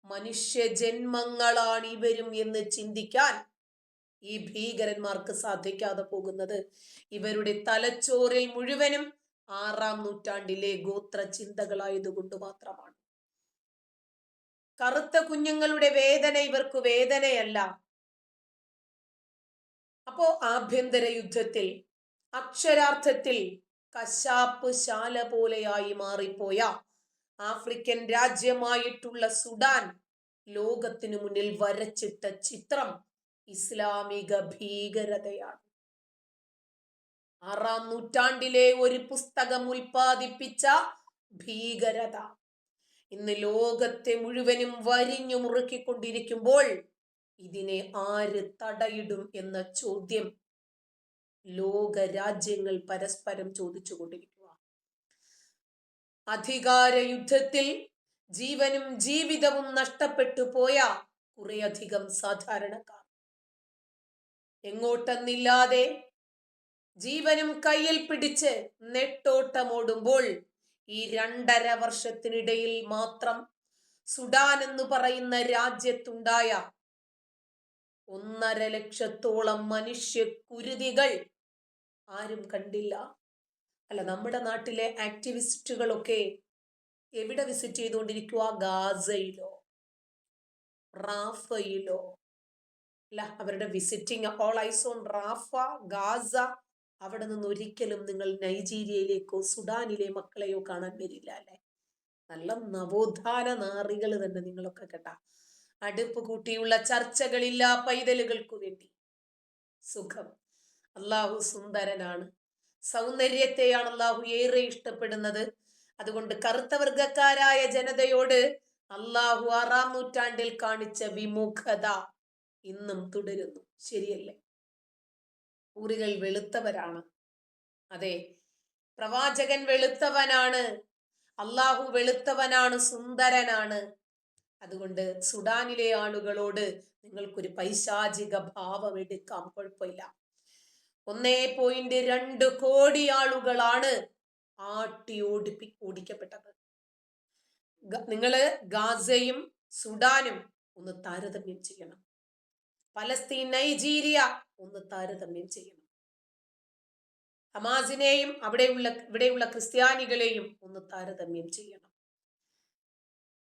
മനുഷ്യ ജന്മങ്ങളാണ് ഇവരും എന്ന് ചിന്തിക്കാൻ ഈ ഭീകരന്മാർക്ക് സാധിക്കാതെ പോകുന്നത് ഇവരുടെ തലച്ചോറിൽ മുഴുവനും 6-ാം നൂറ്റാണ്ടിലെ ഗോത്ര ചിന്തകളായതുകൊണ്ട് മാത്രമാണ്. കറുത്ത കുഞ്ഞുങ്ങളുടെ വേദന ഇവർക്ക് വേദനയല്ല. അപ്പോ ആഭ്യന്തര യുദ്ധത്തിൽ അക്ഷരാർത്ഥത്തിൽ കശാപ്പ് ശാല പോലെയായി മാറിപ്പോയ ആഫ്രിക്കൻ രാജ്യമായിട്ടുള്ള സുഡാൻ ലോകത്തിനു മുന്നിൽ വരച്ചിട്ട ചിത്രം ഇസ്ലാമിക ഭീകരതയാണ്. 6-ാം നൂറ്റാണ്ടിലെ ഒരു പുസ്തകം ഉൽപ്പാദിപ്പിച്ച ഭീകരത ഇന്ന് ലോകത്തെ മുഴുവനും വരിഞ്ഞു മുറുക്കിക്കൊണ്ടിരിക്കുമ്പോൾ ഇതിനെ ആര് തടയിടും എന്ന ചോദ്യം ലോക രാജ്യങ്ങൾ പരസ്പരം ചോദിച്ചുകൊണ്ടിരിക്കുക. അധികാര യുദ്ധത്തിൽ ജീവനും ജീവിതവും നഷ്ടപ്പെട്ടു പോയ കുറേയധികം സാധാരണക്കാർ എങ്ങോട്ടെന്നില്ലാതെ ജീവനും കയ്യിൽ പിടിച്ച് നെട്ടോട്ടമോടുമ്പോൾ ഈ 2.5 വർഷത്തിനിടയിൽ മാത്രം സുഡാൻ എന്ന് പറയുന്ന രാജ്യത്തുണ്ടായ 1.5 ലക്ഷത്തോളം മനുഷ്യ കുരുതികൾ ആരും കണ്ടില്ല. അല്ല, നമ്മുടെ നാട്ടിലെ ആക്ടിവിസ്റ്റുകളൊക്കെ എവിടെ വിസിറ്റ് ചെയ്തുകൊണ്ടിരിക്കുക? ഗാസയിലോ റാഫയിലോ? അല്ല, അവരുടെ visiting all eyes on Rafah, Gaza. അവിടെ നിന്ന് ഒരിക്കലും നിങ്ങൾ നൈജീരിയയിലേക്കോ സുഡാനിലെ മക്കളെയോ കാണാൻ വരില്ല അല്ലെ? നല്ല നവോത്ഥാന നാറികൾ തന്നെ നിങ്ങളൊക്കെ കേട്ടാ. അടുപ്പ് കൂട്ടിയുള്ള ചർച്ചകളില്ല പൈതലുകൾക്കു വേണ്ടി. സുഖം. അള്ളാഹു സുന്ദരനാണ്. സൗന്ദര്യത്തെയാണ് അള്ളാഹു ഏറെ ഇഷ്ടപ്പെടുന്നത്. അതുകൊണ്ട് കറുത്ത വർഗക്കാരായ ജനതയോട് അള്ളാഹു 6-ാം നൂറ്റാണ്ടിൽ കാണിച്ച വിമുഖത ഇന്നും തുടരുന്നു. ശരിയല്ലേ? ഊറികൾ വെളുത്തവരാണ്. അതെ, പ്രവാചകൻ വെളുത്തവനാണ്, അള്ളാഹു വെളുത്തവനാണ്, സുന്ദരനാണ്. അതുകൊണ്ട് സുഡാനിലെ ആളുകളോട് നിങ്ങൾക്കൊരു പൈശാചിക ഭാവം എടുക്കാം, കുഴപ്പമില്ല. 1.2 കോടി ആളുകളാണ് ഓടിക്കപ്പെട്ടത്. നിങ്ങള് ഗാസയും സുഡാനും ഒന്ന് താരതമ്യം ചെയ്യണം. പലസ്തീൻ, നൈജീരിയ ഒന്ന് താരതമ്യം ചെയ്യണം. ഹമാസിനെയും ഇവിടെയുള്ള ക്രിസ്ത്യാനികളെയും ഒന്ന് താരതമ്യം ചെയ്യണം.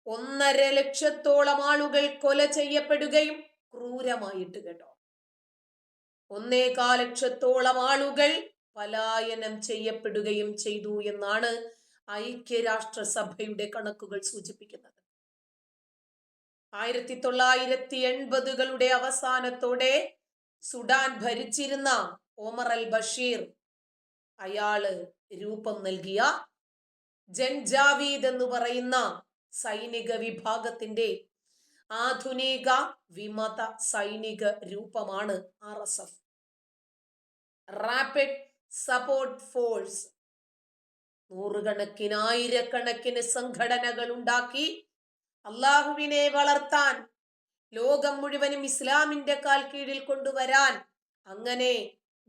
1.5 ലക്ഷത്തോളം ആളുകൾ കൊല ചെയ്യപ്പെടുകയും ക്രൂരമായിട്ട്, കേട്ടോ, 1.25 ലക്ഷത്തോളം ആളുകൾ പലായനം ചെയ്യപ്പെടുകയും ചെയ്തു എന്നാണ് ഐക്യരാഷ്ട്രസഭയുടെ കണക്കുകൾ സൂചിപ്പിക്കുന്നത്. 1980കളുടെ അവസാനത്തോടെ സുഡാൻ ഭരിച്ചിരുന്ന ഒമർ അൽ ബഷീർ അയാള് രൂപം നൽകിയ ജൻജാവീദ് എന്ന് പറയുന്ന സൈനിക വിഭാഗത്തിന്റെ ആധുനിക വിമത സൈനിക രൂപമാണ് RSF, റാപ്പിഡ് സപ്പോർട്ട് ഫോഴ്സ്. 100കണക്കിന് 1000കണക്കിന് സംഘടനകൾ ഉണ്ടാക്കി അള്ളാഹുവിനെ വളർത്താൻ, ലോകം മുഴുവനും ഇസ്ലാമിന്റെ കാൽ കീഴിൽ കൊണ്ടുവരാൻ, അങ്ങനെ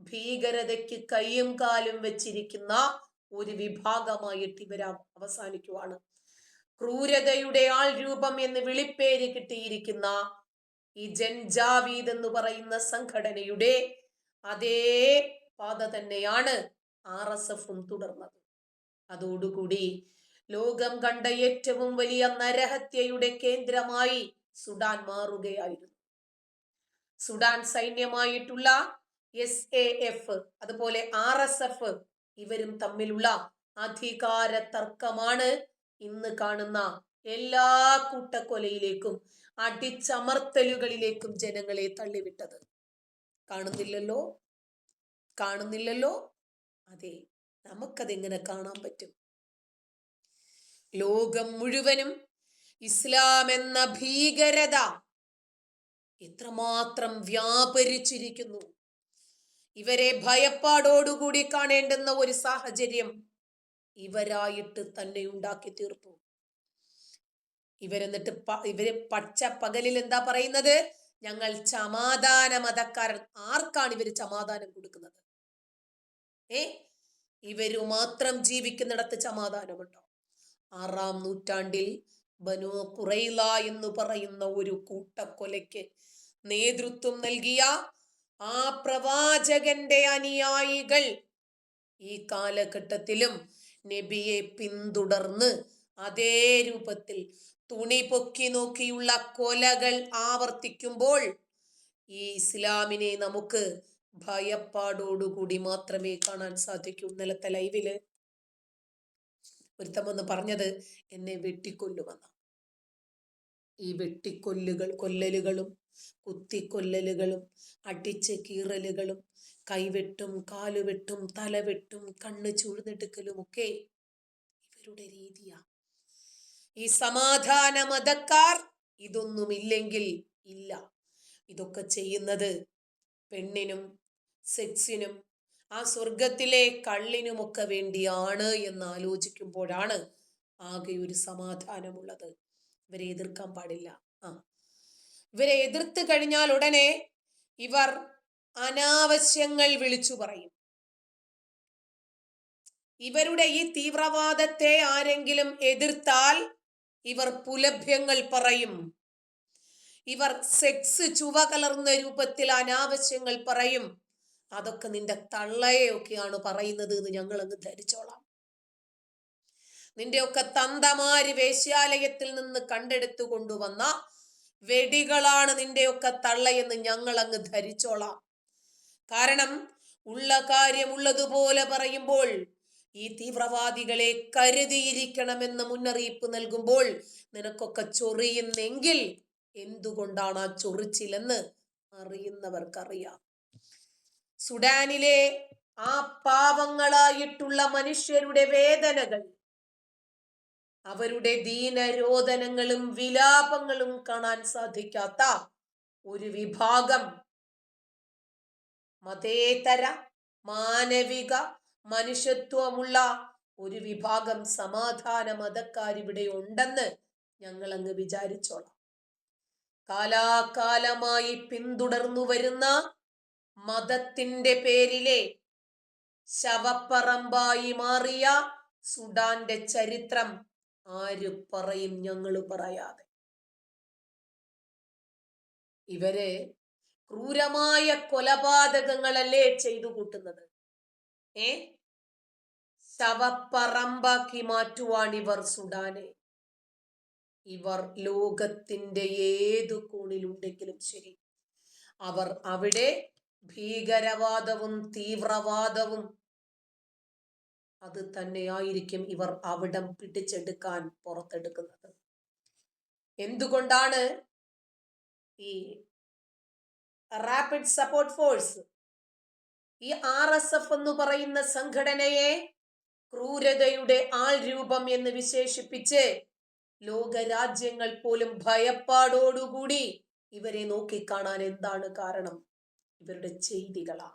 ഭീകരതയ്ക്ക് കയ്യും കാലും വെച്ചിരിക്കുന്ന ഒരു വിഭാഗമായിട്ട് ഇവർ അവസാനിക്കുവാണ്. ക്രൂരതയുടെ ആൾ രൂപം എന്ന് വിളിപ്പേര് കിട്ടിയിരിക്കുന്ന ഈ ജൻജാവീദ് എന്ന് പറയുന്ന സംഘടനയുടെ അതേ പാത തന്നെയാണ് RSFും തുടർന്നത്. അതോടുകൂടി ലോകം കണ്ട ഏറ്റവും വലിയ നരഹത്യയുടെ കേന്ദ്രമായി സുഡാൻ മാറുകയായിരുന്നു. സുഡാൻ സൈന്യമായിട്ടുള്ള SAF അതുപോലെ RSF ഇവരും തമ്മിലുള്ള അധികാര തർക്കമാണ് ഇന്ന് കാണുന്ന എല്ലാ കൂട്ടക്കൊലയിലേക്കും അടിച്ചമർത്തലുകളിലേക്കും ജനങ്ങളെ തള്ളിവിട്ടത്. കാണുന്നില്ലല്ലോ? അതെ, നമുക്കതെങ്ങനെ കാണാൻ പറ്റും? ലോകം മുഴുവനും ഇസ്ലാം എന്ന ഭീകരത എത്രമാത്രം വ്യാപരിച്ചിരിക്കുന്നു. ഇവരെ ഭയപ്പാടോടുകൂടി കാണേണ്ടുന്ന ഒരു സാഹചര്യം ഇവരായിട്ട് തന്നെ ഉണ്ടാക്കി തീർത്തു. ഇവര് പച്ച പകലിൽ എന്താ പറയുന്നത്? ഞങ്ങൾ സമാധാന മതക്കാരൻ. ആർക്കാണ് ഇവര് സമാധാനം കൊടുക്കുന്നത്? ഇവര് മാത്രം ജീവിക്കുന്നിടത്ത് സമാധാനമുണ്ടോ? 6-ാം നൂറ്റാണ്ടിൽ ബനൂ ഖുറൈള എന്ന് പറയുന്ന ഒരു കൂട്ടക്കൊലയ്ക്ക് നേതൃത്വം നൽകിയ ആ പ്രവാചകന്റെ അനുയായികൾ ഈ കാലഘട്ടത്തിലും നബിയെ പിന്തുടർന്ന് അതേ രൂപത്തിൽ തുണി പൊക്കി നോക്കിയുള്ള കൊലകൾ ആവർത്തിക്കുമ്പോൾ ഈ ഇസ്ലാമിനെ നമുക്ക് ഭയപ്പാടോടുകൂടി മാത്രമേ കാണാൻ സാധിക്കൂ. ഇന്നലത്തെ ലൈവില് ഒരുത്തം വന്ന് പറഞ്ഞത് എന്നെ വെട്ടിക്കൊല്ലുമെന്ന. ഈ കൊല്ലലുകളും കുത്തിക്കൊല്ലലുകളും അടിച്ച് കീറലുകളും കൈവെട്ടും കാലുവെട്ടും തലവെട്ടും കണ്ണ് ചൂഴ്ന്നെടുക്കലും ഒക്കെ ഇവരുടെ രീതിയാ. ഈ സമാധാന മതക്കാർ ഇതൊന്നുമില്ലെങ്കിൽ ഇല്ല. ഇതൊക്കെ ചെയ്യുന്നത് പെണ്ണിനും സെക്സിനും ആ സ്വർഗത്തിലെ കള്ളിനുമൊക്കെ വേണ്ടിയാണ് എന്ന് ആലോചിക്കുമ്പോഴാണ് ആകെ ഒരു സമാധാനമുള്ളത്. ഇവരെ എതിർക്കാൻ പാടില്ല. ഇവരെ എതിർത്ത് കഴിഞ്ഞാൽ ഉടനെ ഇവർ അനാവശ്യങ്ങൾ വിളിച്ചു പറയും. ഇവരുടെ ഈ തീവ്രവാദത്തെ ആരെങ്കിലും എതിർത്താൽ ഇവർ പുലഭ്യങ്ങൾ പറയും. ഇവർ സെക്സ് ചുവ കലർന്ന രൂപത്തിൽ അനാവശ്യങ്ങൾ പറയും. അതൊക്കെ നിന്റെ തള്ളയെയൊക്കെയാണ് പറയുന്നത് എന്ന് ഞങ്ങൾ അങ്ങ് ധരിച്ചോളാം. നിന്റെയൊക്കെ തന്തമാര് വേശ്യാലയത്തിൽ നിന്ന് കണ്ടെടുത്തു കൊണ്ടുവന്ന വെടികളാണ് നിന്റെയൊക്കെ തള്ളയെന്ന് ഞങ്ങൾ അങ്ങ് ധരിച്ചോളാം. കാരണം ഉള്ള കാര്യം ഉള്ളതുപോലെ പറയുമ്പോൾ ഈ തീവ്രവാദികളെ കരുതിയിരിക്കണമെന്ന് മുന്നറിയിപ്പ് നൽകുമ്പോൾ നിനക്കൊക്കെ ചൊറിയുന്നെങ്കിൽ എന്തുകൊണ്ടാണ് ആ ചൊറിച്ചിലെന്ന് അറിയുന്നവർക്കറിയാം. സുഡാനിലെ ആ പാവങ്ങളായിട്ടുള്ള മനുഷ്യരുടെ വേദനകൾ, അവരുടെ ദീനരോദനങ്ങളും വിലാപങ്ങളും കാണാൻ സാധിക്കാത്ത ഒരു വിഭാഗം മതേതര മാനവിക മനുഷ്യത്വമുള്ള ഒരു വിഭാഗം സമാധാന മതക്കാരിവിടെ ഉണ്ടെന്ന് ഞങ്ങൾ അങ്ങ് വിചാരിച്ചോളാം. കാലാകാലമായി പിന്തുടർന്നു വരുന്ന മതത്തിന്റെ പേരിലെ ശവപ്പറമ്പായി മാറിയ സുഡാന്റെ ചരിത്രം ആര് പറയും? ഞങ്ങൾ പറയാതെ. ഇവര് ക്രൂരമായ കൊലപാതകങ്ങളല്ലേ ചെയ്തു കൂട്ടുന്നത്. ശവപ്പറമ്പാക്കി മാറ്റുവാണ് ഇവർ സുഡാനെ. ഇവർ ലോകത്തിന്റെ ഏതു കോണിലുണ്ടെങ്കിലും ശരി, അവർ അവിടെ ഭീകരവാദവും തീവ്രവാദവും അത് തന്നെയായിരിക്കും ഇവർ അവിടം പിടിച്ചെടുക്കാൻ പുറത്തെടുക്കുന്നത്. എന്തുകൊണ്ടാണ് ഈ റാപ്പിഡ് സപ്പോർട്ട് ഫോഴ്സ്, ഈ RSF എന്ന് പറയുന്ന സംഘടനയെ ക്രൂരതയുടെ ആൾ രൂപം എന്ന് വിശേഷിപ്പിച്ച് ലോകരാജ്യങ്ങൾ പോലും ഭയപ്പാടോടുകൂടി ഇവരെ നോക്കിക്കാണാൻ എന്താണ് കാരണം? ഇവരുടെ ചെയ്തികളാ.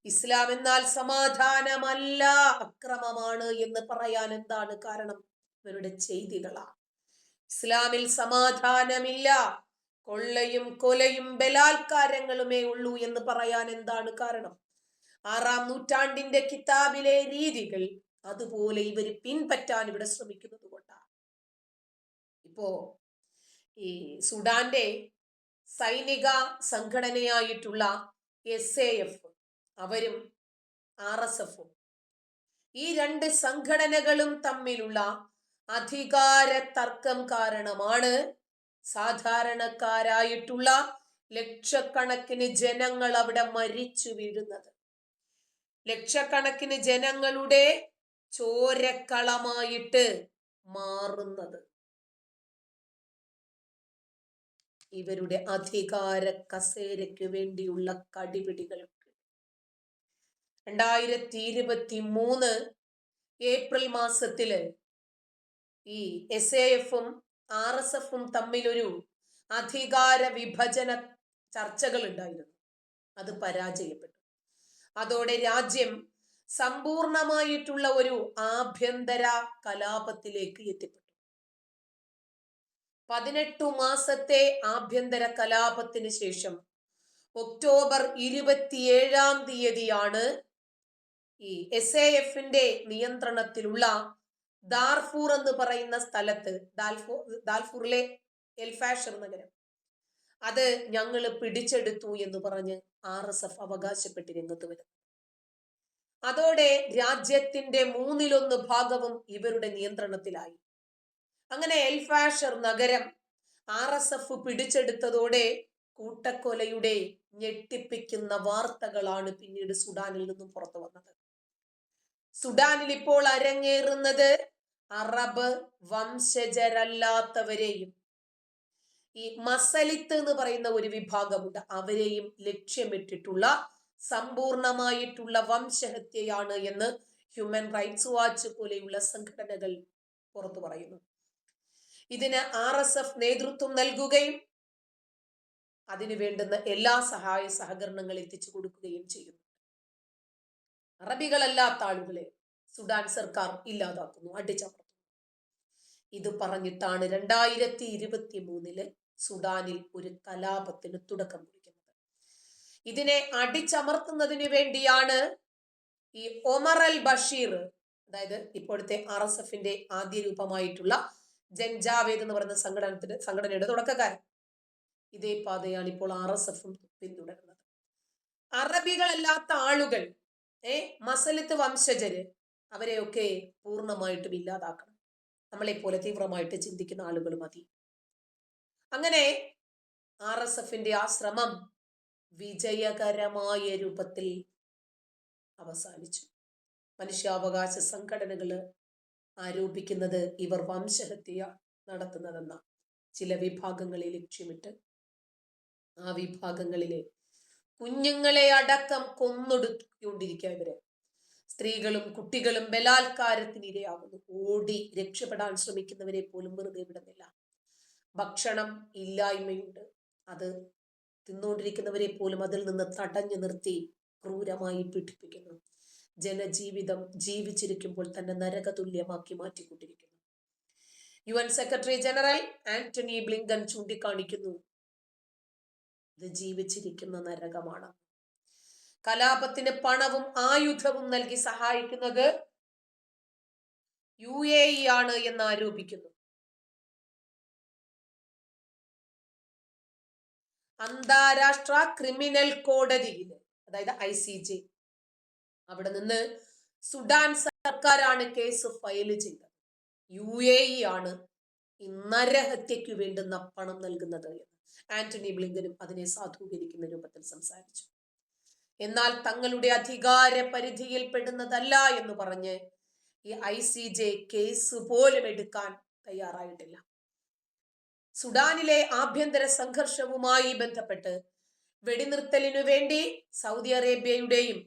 ഇസ്ലാം എന്നാൽ സമാധാനമല്ല, അക്രമമാണ് എന്ന് പറയാൻ എന്താണ് കാരണം? ഇവരുടെ ചെയ്തികളാ. ഇസ്ലാമിൽ സമാധാനമില്ല, കൊള്ളയും കൊലയും ബലാത്കാരങ്ങളുമേ ഉള്ളൂ എന്ന് പറയാൻ എന്താണ് കാരണം? 6-ാം നൂറ്റാണ്ടിന്റെ കിതാബിലെ രീതികൾ അതുപോലെ ഇവർ പിൻപറ്റാൻ ഇവിടെ ശ്രമിക്കുന്നത് കൊണ്ടാണ്. ഇപ്പോ ഈ സുഡാന്റെ സൈനിക സംഘടനയായിട്ടുള്ള SAF അവരും RSFും, ഈ രണ്ട് സംഘടനകളും തമ്മിലുള്ള അധികാര തർക്കം കാരണമാണ് സാധാരണക്കാരായിട്ടുള്ള ലക്ഷക്കണക്കിന് ജനങ്ങൾ അവിടെ മരിച്ചു വീഴുന്നത്. ലക്ഷക്കണക്കിന് ജനങ്ങളുടെ ചോരക്കളമായിട്ട് മാറുന്നത്. ഇവരുടെ അധികാര കസേരയ്ക്ക് വേണ്ടിയുള്ള കടിപിടികൾക്ക് 2023 ഏപ്രിൽ മാസത്തില് ഈ SAFും RSFും തമ്മിലൊരു അധികാര വിഭജന ചർച്ചകൾ ഉണ്ടായിരുന്നു. അത് പരാജയപ്പെട്ടു. അതോടെ രാജ്യം സമ്പൂർണമായിട്ടുള്ള ഒരു ആഭ്യന്തര കലാപത്തിലേക്ക് എത്തിപ്പെട്ടു. 18 മാസത്തെ ആഭ്യന്തര കലാപത്തിന് ശേഷം ഒക്ടോബർ 27-ാം തീയതിയാണ് ഈ SAFന്റെ നിയന്ത്രണത്തിലുള്ള ദാർഫൂർ എന്ന് പറയുന്ന സ്ഥലത്ത്, ദാൽഫൂറിലെ എൽഫാഷർ നഗരം, അത് ഞങ്ങൾ പിടിച്ചെടുത്തു എന്ന് പറഞ്ഞ് RSF അവകാശപ്പെട്ട് രംഗത്ത് വരും. അതോടെ രാജ്യത്തിന്റെ 1/3 ഭാഗവും ഇവരുടെ നിയന്ത്രണത്തിലായി. അങ്ങനെ എൽഫാഷർ നഗരം RSF പിടിച്ചെടുത്തതോടെ കൂട്ടക്കൊലയുടെ ഞെട്ടിപ്പിക്കുന്ന വാർത്തകളാണ് പിന്നീട് സുഡാനിൽ നിന്നും പുറത്തു വന്നത്. സുഡാനിൽ ഇപ്പോൾ അരങ്ങേറുന്നത് അറബ് വംശജരല്ലാത്തവരെയും ഈ മസലിത്ത് എന്ന് പറയുന്ന ഒരു വിഭാഗമുണ്ട്, അവരെയും ലക്ഷ്യമിട്ടിട്ടുള്ള സമ്പൂർണമായിട്ടുള്ള വംശഹത്യയാണ് എന്ന് ഹ്യൂമൻ റൈറ്റ്സ് വാച്ച് പോലെയുള്ള സംഘടനകൾ പുറത്തു പറയുന്നു. ഇതിന് RSF നേതൃത്വം നൽകുകയും അതിനു വേണ്ടുന്ന എല്ലാ സഹായ സഹകരണങ്ങൾ എത്തിച്ചു കൊടുക്കുകയും ചെയ്യുന്നു. അറബികളല്ലാത്ത ആളുകളെ സുഡാൻ സർക്കാർ ഇല്ലാതാക്കുന്നു, അടിച്ചമർത്തുന്നു. ഇത് പറഞ്ഞിട്ടാണ് 2023 സുഡാനിൽ ഒരു കലാപത്തിന് തുടക്കം കുറിക്കുന്നത്. ഇതിനെ അടിച്ചമർത്തുന്നതിന് വേണ്ടിയാണ് ഈ ഒമർ അൽ ബഷീർ, അതായത് ഇപ്പോഴത്തെ RSFന്റെ ആദ്യ രൂപമായിട്ടുള്ള ജൻജാവേദ് എന്ന് പറയുന്ന സംഘടനയുടെ തുടക്കക്കാരൻ. ഇതേ പാതയാണ് ഇപ്പോൾ RSFും പിന്തുടരുന്നത്. അറബികളല്ലാത്ത ആളുകൾ, മസലിത്ത് വംശജര്, അവരെയൊക്കെ പൂർണ്ണമായിട്ടും ഇല്ലാതാക്കണം. നമ്മളെപ്പോലെ തീവ്രമായിട്ട് ചിന്തിക്കുന്ന ആളുകൾ മതി. അങ്ങനെ RSFന്റെ ആ ശ്രമം വിജയകരമായ രൂപത്തിൽ അവസാനിച്ചു. മനുഷ്യാവകാശ സംഘടനകള് ആരോപിക്കുന്നത് ഇവർ വംശഹത്യ നടത്തുന്നതെന്ന ചില വിഭാഗങ്ങളെ ലക്ഷ്യമിട്ട് ആ വിഭാഗങ്ങളിലെ കുഞ്ഞുങ്ങളെ അടക്കം കൊന്നൊടുക്കൊണ്ടിരിക്കുക. ഇവര് സ്ത്രീകളും കുട്ടികളും ബലാത്കാരത്തിന് ഇരയാകുന്നു. ഓടി രക്ഷപ്പെടാൻ ശ്രമിക്കുന്നവരെ പോലും വെറുതെ വിടുന്നില്ല. ഭക്ഷണം ഇല്ലായ്മയുണ്ട്, അത് തിന്നുകൊണ്ടിരിക്കുന്നവരെ പോലും അതിൽ നിന്ന് തടഞ്ഞു നിർത്തി ക്രൂരമായി പീഡിപ്പിക്കുന്നു. ജനജീവിതം ജീവിച്ചിരിക്കുമ്പോൾ തന്നെ നരകതുല്യമാക്കി മാറ്റിക്കൊണ്ടിരിക്കുന്നു. UN secretary general Antony Blinken ചൂണ്ടിക്കാണിക്കുന്നു, ഇത് ജീവിച്ചിരിക്കുന്ന നരകമാണ്. കലാപത്തിന് പണവും ആയുധവും നൽകി സഹായിക്കുന്നത് UAE ആണ് എന്ന് ആരോപിക്കുന്നു. അന്താരാഷ്ട്ര ക്രിമിനൽ കോടതിയിൽ, അതായത് ICJ, അവിടെ നിന്ന് സുഡാൻ സർക്കാരാണ് കേസ് ഫയൽ ചെയ്തത്. UAE ആണ് ഈ നരഹത്യക്ക് വേണ്ടുന്ന പണം നൽകുന്നത് എന്ന് ആന്റണി ബ്ലിങ്കനും അതിനെ സാധൂകരിക്കുന്ന രൂപത്തിൽ സംസാരിച്ചു. എന്നാൽ തങ്ങളുടെ അധികാര പരിധിയിൽ പെടുന്നതല്ല എന്ന് പറഞ്ഞ് ഈ ICJ കേസ് പോലും എടുക്കാൻ തയ്യാറായിട്ടില്ല. സുഡാനിലെ ആഭ്യന്തര സംഘർഷവുമായി ബന്ധപ്പെട്ട് വെടിനിർത്തലിനു വേണ്ടി സൗദി അറേബ്യയുടെയും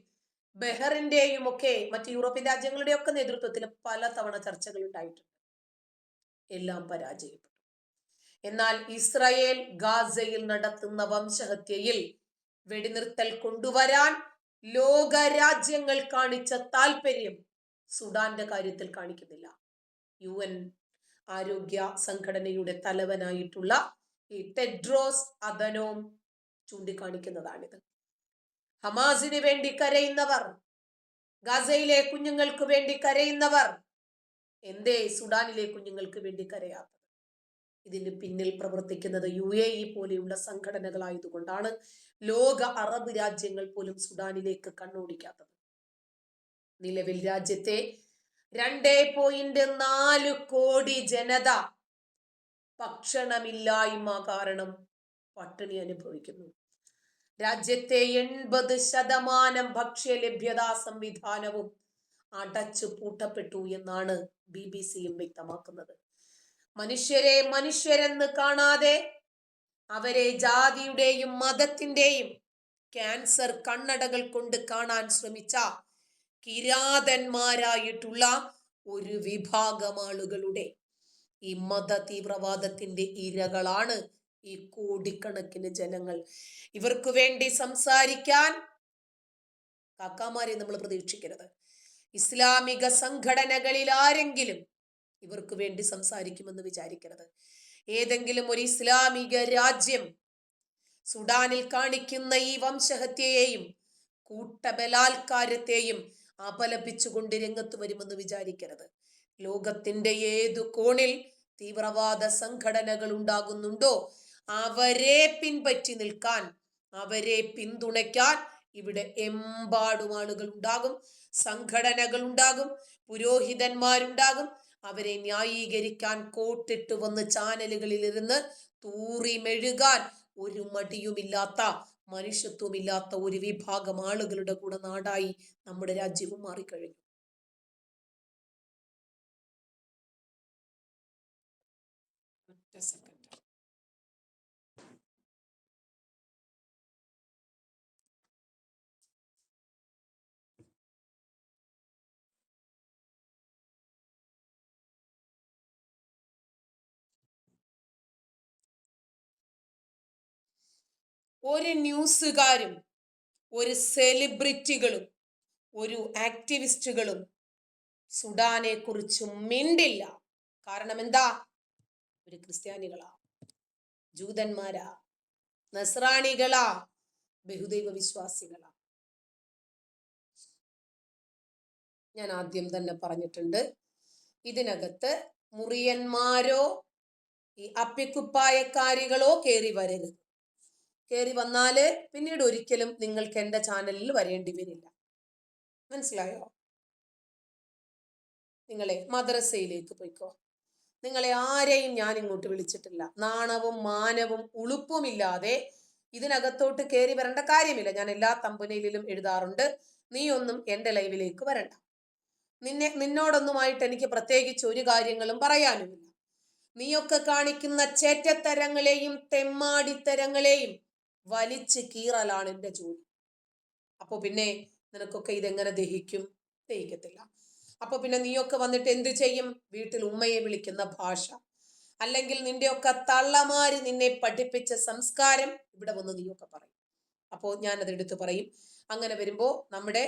ബഹറിന്റെയും ഒക്കെ മറ്റ് യൂറോപ്യൻ രാജ്യങ്ങളുടെ ഒക്കെ നേതൃത്വത്തിൽ പലതവണ ചർച്ചകൾ ഉണ്ടായിട്ടുണ്ട്. എല്ലാം പരാജയപ്പെട്ടു. എന്നാൽ ഇസ്രായേൽ ഗാസയിൽ നടത്തുന്ന വംശഹത്യയിൽ വെടിനിർത്തൽ കൊണ്ടുവരാൻ ലോക രാജ്യങ്ങൾ കാണിച്ച താല്പര്യം സുഡാന്റെ കാര്യത്തിൽ കാണിക്കുന്നില്ല. UN ആരോഗ്യ സംഘടനയുടെ തലവനായിട്ടുള്ള ഈ ടെഡ്രോസ് അദനോം ചൂണ്ടിക്കാണിക്കുന്നതാണിത്. ഹമാസിന് വേണ്ടി കരയുന്നവർ, ഗാസയിലെ കുഞ്ഞുങ്ങൾക്ക് വേണ്ടി കരയുന്നവർ, എന്തേ സുഡാനിലെ കുഞ്ഞുങ്ങൾക്ക് വേണ്ടി കരയാത്തത്? ഇതിന് പിന്നിൽ പ്രവർത്തിക്കുന്നത് UAE പോലെയുള്ള സംഘടനകളായതുകൊണ്ടാണ് ലോക അറബ് രാജ്യങ്ങൾ പോലും സുഡാനിലേക്ക് കണ്ണോടിക്കാത്തത്. നിലവിൽ രാജ്യത്തെ 2.4 കോടി ജനത ഭക്ഷണമില്ലായ്മ കാരണം പട്ടിണി അനുഭവിക്കുന്നു. രാജ്യത്തെ 80% ഭക്ഷ്യ ലഭ്യതാ സംവിധാനവും അടച്ചു പൂട്ടപ്പെട്ടു എന്നാണ് BBC വ്യക്തമാക്കുന്നത്. മനുഷ്യരെ മനുഷ്യരെന്ന് കാണാതെ അവരെ ജാതിയുടെയും മതത്തിന്റെയും ക്യാൻസർ കണ്ണടകൾ കൊണ്ട് കാണാൻ ശ്രമിച്ച കിരാതന്മാരായിട്ടുള്ള ഒരു വിഭാഗം ആളുകളുടെ ഈ മത തീവ്രവാദത്തിന്റെ ഇരകളാണ് ഈ കോടിക്കണക്കിന് ജനങ്ങൾ. ഇവർക്ക് വേണ്ടി സംസാരിക്കാൻ കാക്കാമാരെ നമ്മൾ പ്രതീക്ഷിക്കരുത്. ഇസ്ലാമിക സംഘടനകളിൽ ആരെങ്കിലും ഇവർക്ക് വേണ്ടി സംസാരിക്കുമെന്ന് വിചാരിക്കരുത്. ഏതെങ്കിലും ഒരു ഇസ്ലാമിക രാജ്യം സുഡാനിൽ കാണിക്കുന്ന ഈ വംശഹത്യയെയും കൂട്ടബലാത്കാരത്തെയും അപലപിച്ചുകൊണ്ട് രംഗത്ത് വരുമെന്ന് വിചാരിക്കരുത്. ലോകത്തിന്റെ ഏതു കോണിൽ തീവ്രവാദ സംഘടനകൾ ഉണ്ടാകുന്നുണ്ടോ അവരെ പിൻപറ്റി നിൽക്കാൻ, അവരെ പിന്തുണയ്ക്കാൻ ഇവിടെ എമ്പാടും ആളുകൾ ഉണ്ടാകും, സംഘടനകൾ ഉണ്ടാകും, പുരോഹിതന്മാരുണ്ടാകും. അവരെ ന്യായീകരിക്കാൻ കോട്ടിട്ട് വന്ന് ചാനലുകളിൽ ഇരുന്ന് തൂറി മെഴുകാൻ ഒരു മടിയുമില്ലാത്ത, മനുഷ്യത്വമില്ലാത്ത ഒരു വിഭാഗം ആളുകളുടെ കൂടെ നാടായി നമ്മുടെ രാജ്യവും മാറിക്കഴിഞ്ഞു. ഒരു ന്യൂസുകാരും ഒരു സെലിബ്രിറ്റികളും ഒരു ആക്ടിവിസ്റ്റുകളും സുഡാനെ കുറിച്ച് മിണ്ടില്ല. കാരണം എന്താ? ഒരു ക്രിസ്ത്യാനികളാ, ജൂതന്മാരാ, നസ്രാണികളാ, ബഹുദൈവ വിശ്വാസികളാ. ഞാൻ ആദ്യം തന്നെ പറഞ്ഞിട്ടുണ്ട്, ഇതിനകത്ത് മുറിയന്മാരോ ഈ അപ്പിക്കുപ്പായക്കാരികളോ കയറി വരരുത്. കയറി വന്നാല് പിന്നീട് ഒരിക്കലും നിങ്ങൾക്ക് എൻ്റെ ചാനലിൽ വരേണ്ടി വരില്ല. മനസ്സിലായോ? നിങ്ങളെ മദ്രസയിലേക്ക് പോയിക്കോ. നിങ്ങളെ ആരെയും ഞാൻ ഇങ്ങോട്ട് വിളിച്ചിട്ടില്ല. നാണവും മാനവും ഉളുപ്പുമില്ലാതെ ഇതിനകത്തോട്ട് കയറി വരേണ്ട കാര്യമില്ല. ഞാൻ എല്ലാ തമ്പുനയിലും എഴുതാറുണ്ട്, നീ ഒന്നും എൻ്റെ ലൈവിലേക്ക് വരണ്ട. നിന്നോടൊന്നുമായിട്ട് എനിക്ക് പ്രത്യേകിച്ച് ഒരു കാര്യങ്ങളും പറയാനുമില്ല. നീയൊക്കെ കാണിക്കുന്ന ചേറ്റത്തരങ്ങളെയും തെമ്മാടിത്തരങ്ങളെയും വലിച്ച് കീറലാണ് എൻ്റെ ജോലി. അപ്പൊ പിന്നെ നിനക്കൊക്കെ ഇതെങ്ങനെ ദഹിക്കും? ദഹിക്കത്തില്ല. അപ്പൊ പിന്നെ നീയൊക്കെ വന്നിട്ട് എന്ത് ചെയ്യും? വീട്ടിൽ ഉമ്മയെ വിളിക്കുന്ന ഭാഷ, അല്ലെങ്കിൽ നിന്റെയൊക്കെ തള്ളമാര് നിന്നെ പഠിപ്പിച്ച സംസ്കാരം ഇവിടെ വന്ന് നീയൊക്കെ പറയും. അപ്പോൾ ഞാനത് എടുത്ത് പറയും. അങ്ങനെ വരുമ്പോ നമ്മുടെ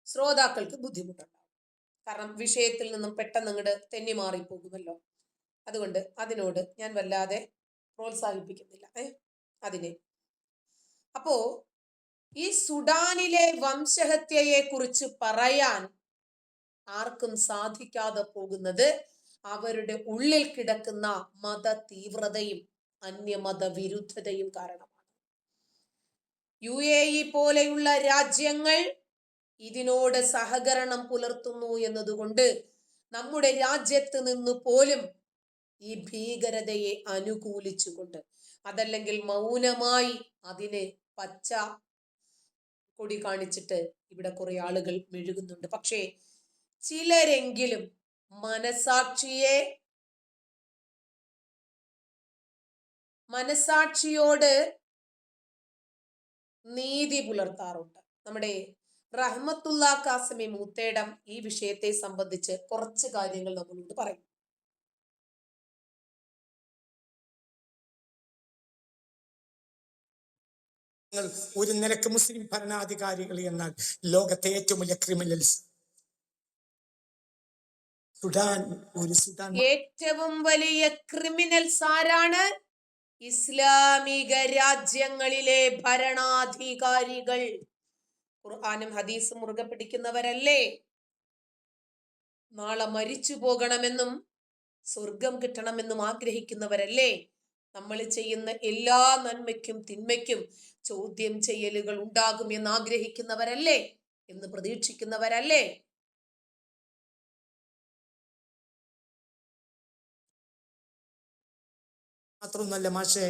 ശ്രോതാക്കൾക്ക് ബുദ്ധിമുട്ടുണ്ടാവും. കാരണം വിഷയത്തിൽ നിന്നും പെട്ടെന്ന് അങ്ങോട്ട് തെന്നി മാറിപ്പോകുമല്ലോ. അതുകൊണ്ട് അതിനോട് ഞാൻ വല്ലാതെ പ്രോത്സാഹിപ്പിക്കുന്നില്ല അതിനെ. അപ്പോ ഈ സുഡാനിലെ വംശഹത്യയെ കുറിച്ച് പറയാൻ ആർക്കും സാധിക്കാതെ പോകുന്നത് അവരുടെ ഉള്ളിൽ കിടക്കുന്ന മത തീവ്രതയും അന്യമത വിരുദ്ധതയും കാരണമാണ്. UAE പോലെയുള്ള രാജ്യങ്ങൾ ഇതിനോട് സഹകരണം പുലർത്തുന്നു എന്നതുകൊണ്ട് നമ്മുടെ രാജ്യത്ത് നിന്ന് പോലും ഈ ഭീകരതയെ അനുകൂലിച്ചുകൊണ്ട്, അതല്ലെങ്കിൽ മൗനമായി അതിനെ പച്ച കൊടി കാണിച്ചിട്ട് ഇവിടെ കുറെ ആളുകൾ മെഴുകുന്നുണ്ട്. പക്ഷേ ചിലരെങ്കിലും മനസാക്ഷിയോട് നീതി പുലർത്താറുണ്ട്. നമ്മുടെ റഹ്മത്തുള്ള കാസിമി മൂത്തേടം ഈ വിഷയത്തെ സംബന്ധിച്ച് കുറച്ച് കാര്യങ്ങൾ നമ്മളോട് പറയും. ഒരു നിലക്ക് മുസ്ലിം ഭരണാധികാരികൾ എന്നാൽ ലോകത്തെ ഏറ്റവും വലിയ ക്രിമിനൽസ്. ഏറ്റവും വലിയ ക്രിമിനൽസ് ആരാണ്? ഇസ്ലാമിക രാജ്യങ്ങളിലെ ഭരണാധികാരികൾ. ഖുർആനും ഹദീസും മുറുകെ പിടിക്കുന്നവരല്ലേ? നാളെ മരിച്ചു പോകണമെന്നും സ്വർഗം കിട്ടണമെന്നും ആഗ്രഹിക്കുന്നവരല്ലേ? നമ്മൾ ചെയ്യുന്ന എല്ലാ നന്മയ്ക്കും തിന്മയ്ക്കും ചോദ്യം ചെയ്യലുകൾ ഉണ്ടാകും എന്ന് ആഗ്രഹിക്കുന്നവരല്ലേ? എന്ന് പ്രതീക്ഷിക്കുന്നവരല്ലേ? മാത്രമൊന്നല്ല മാഷേ,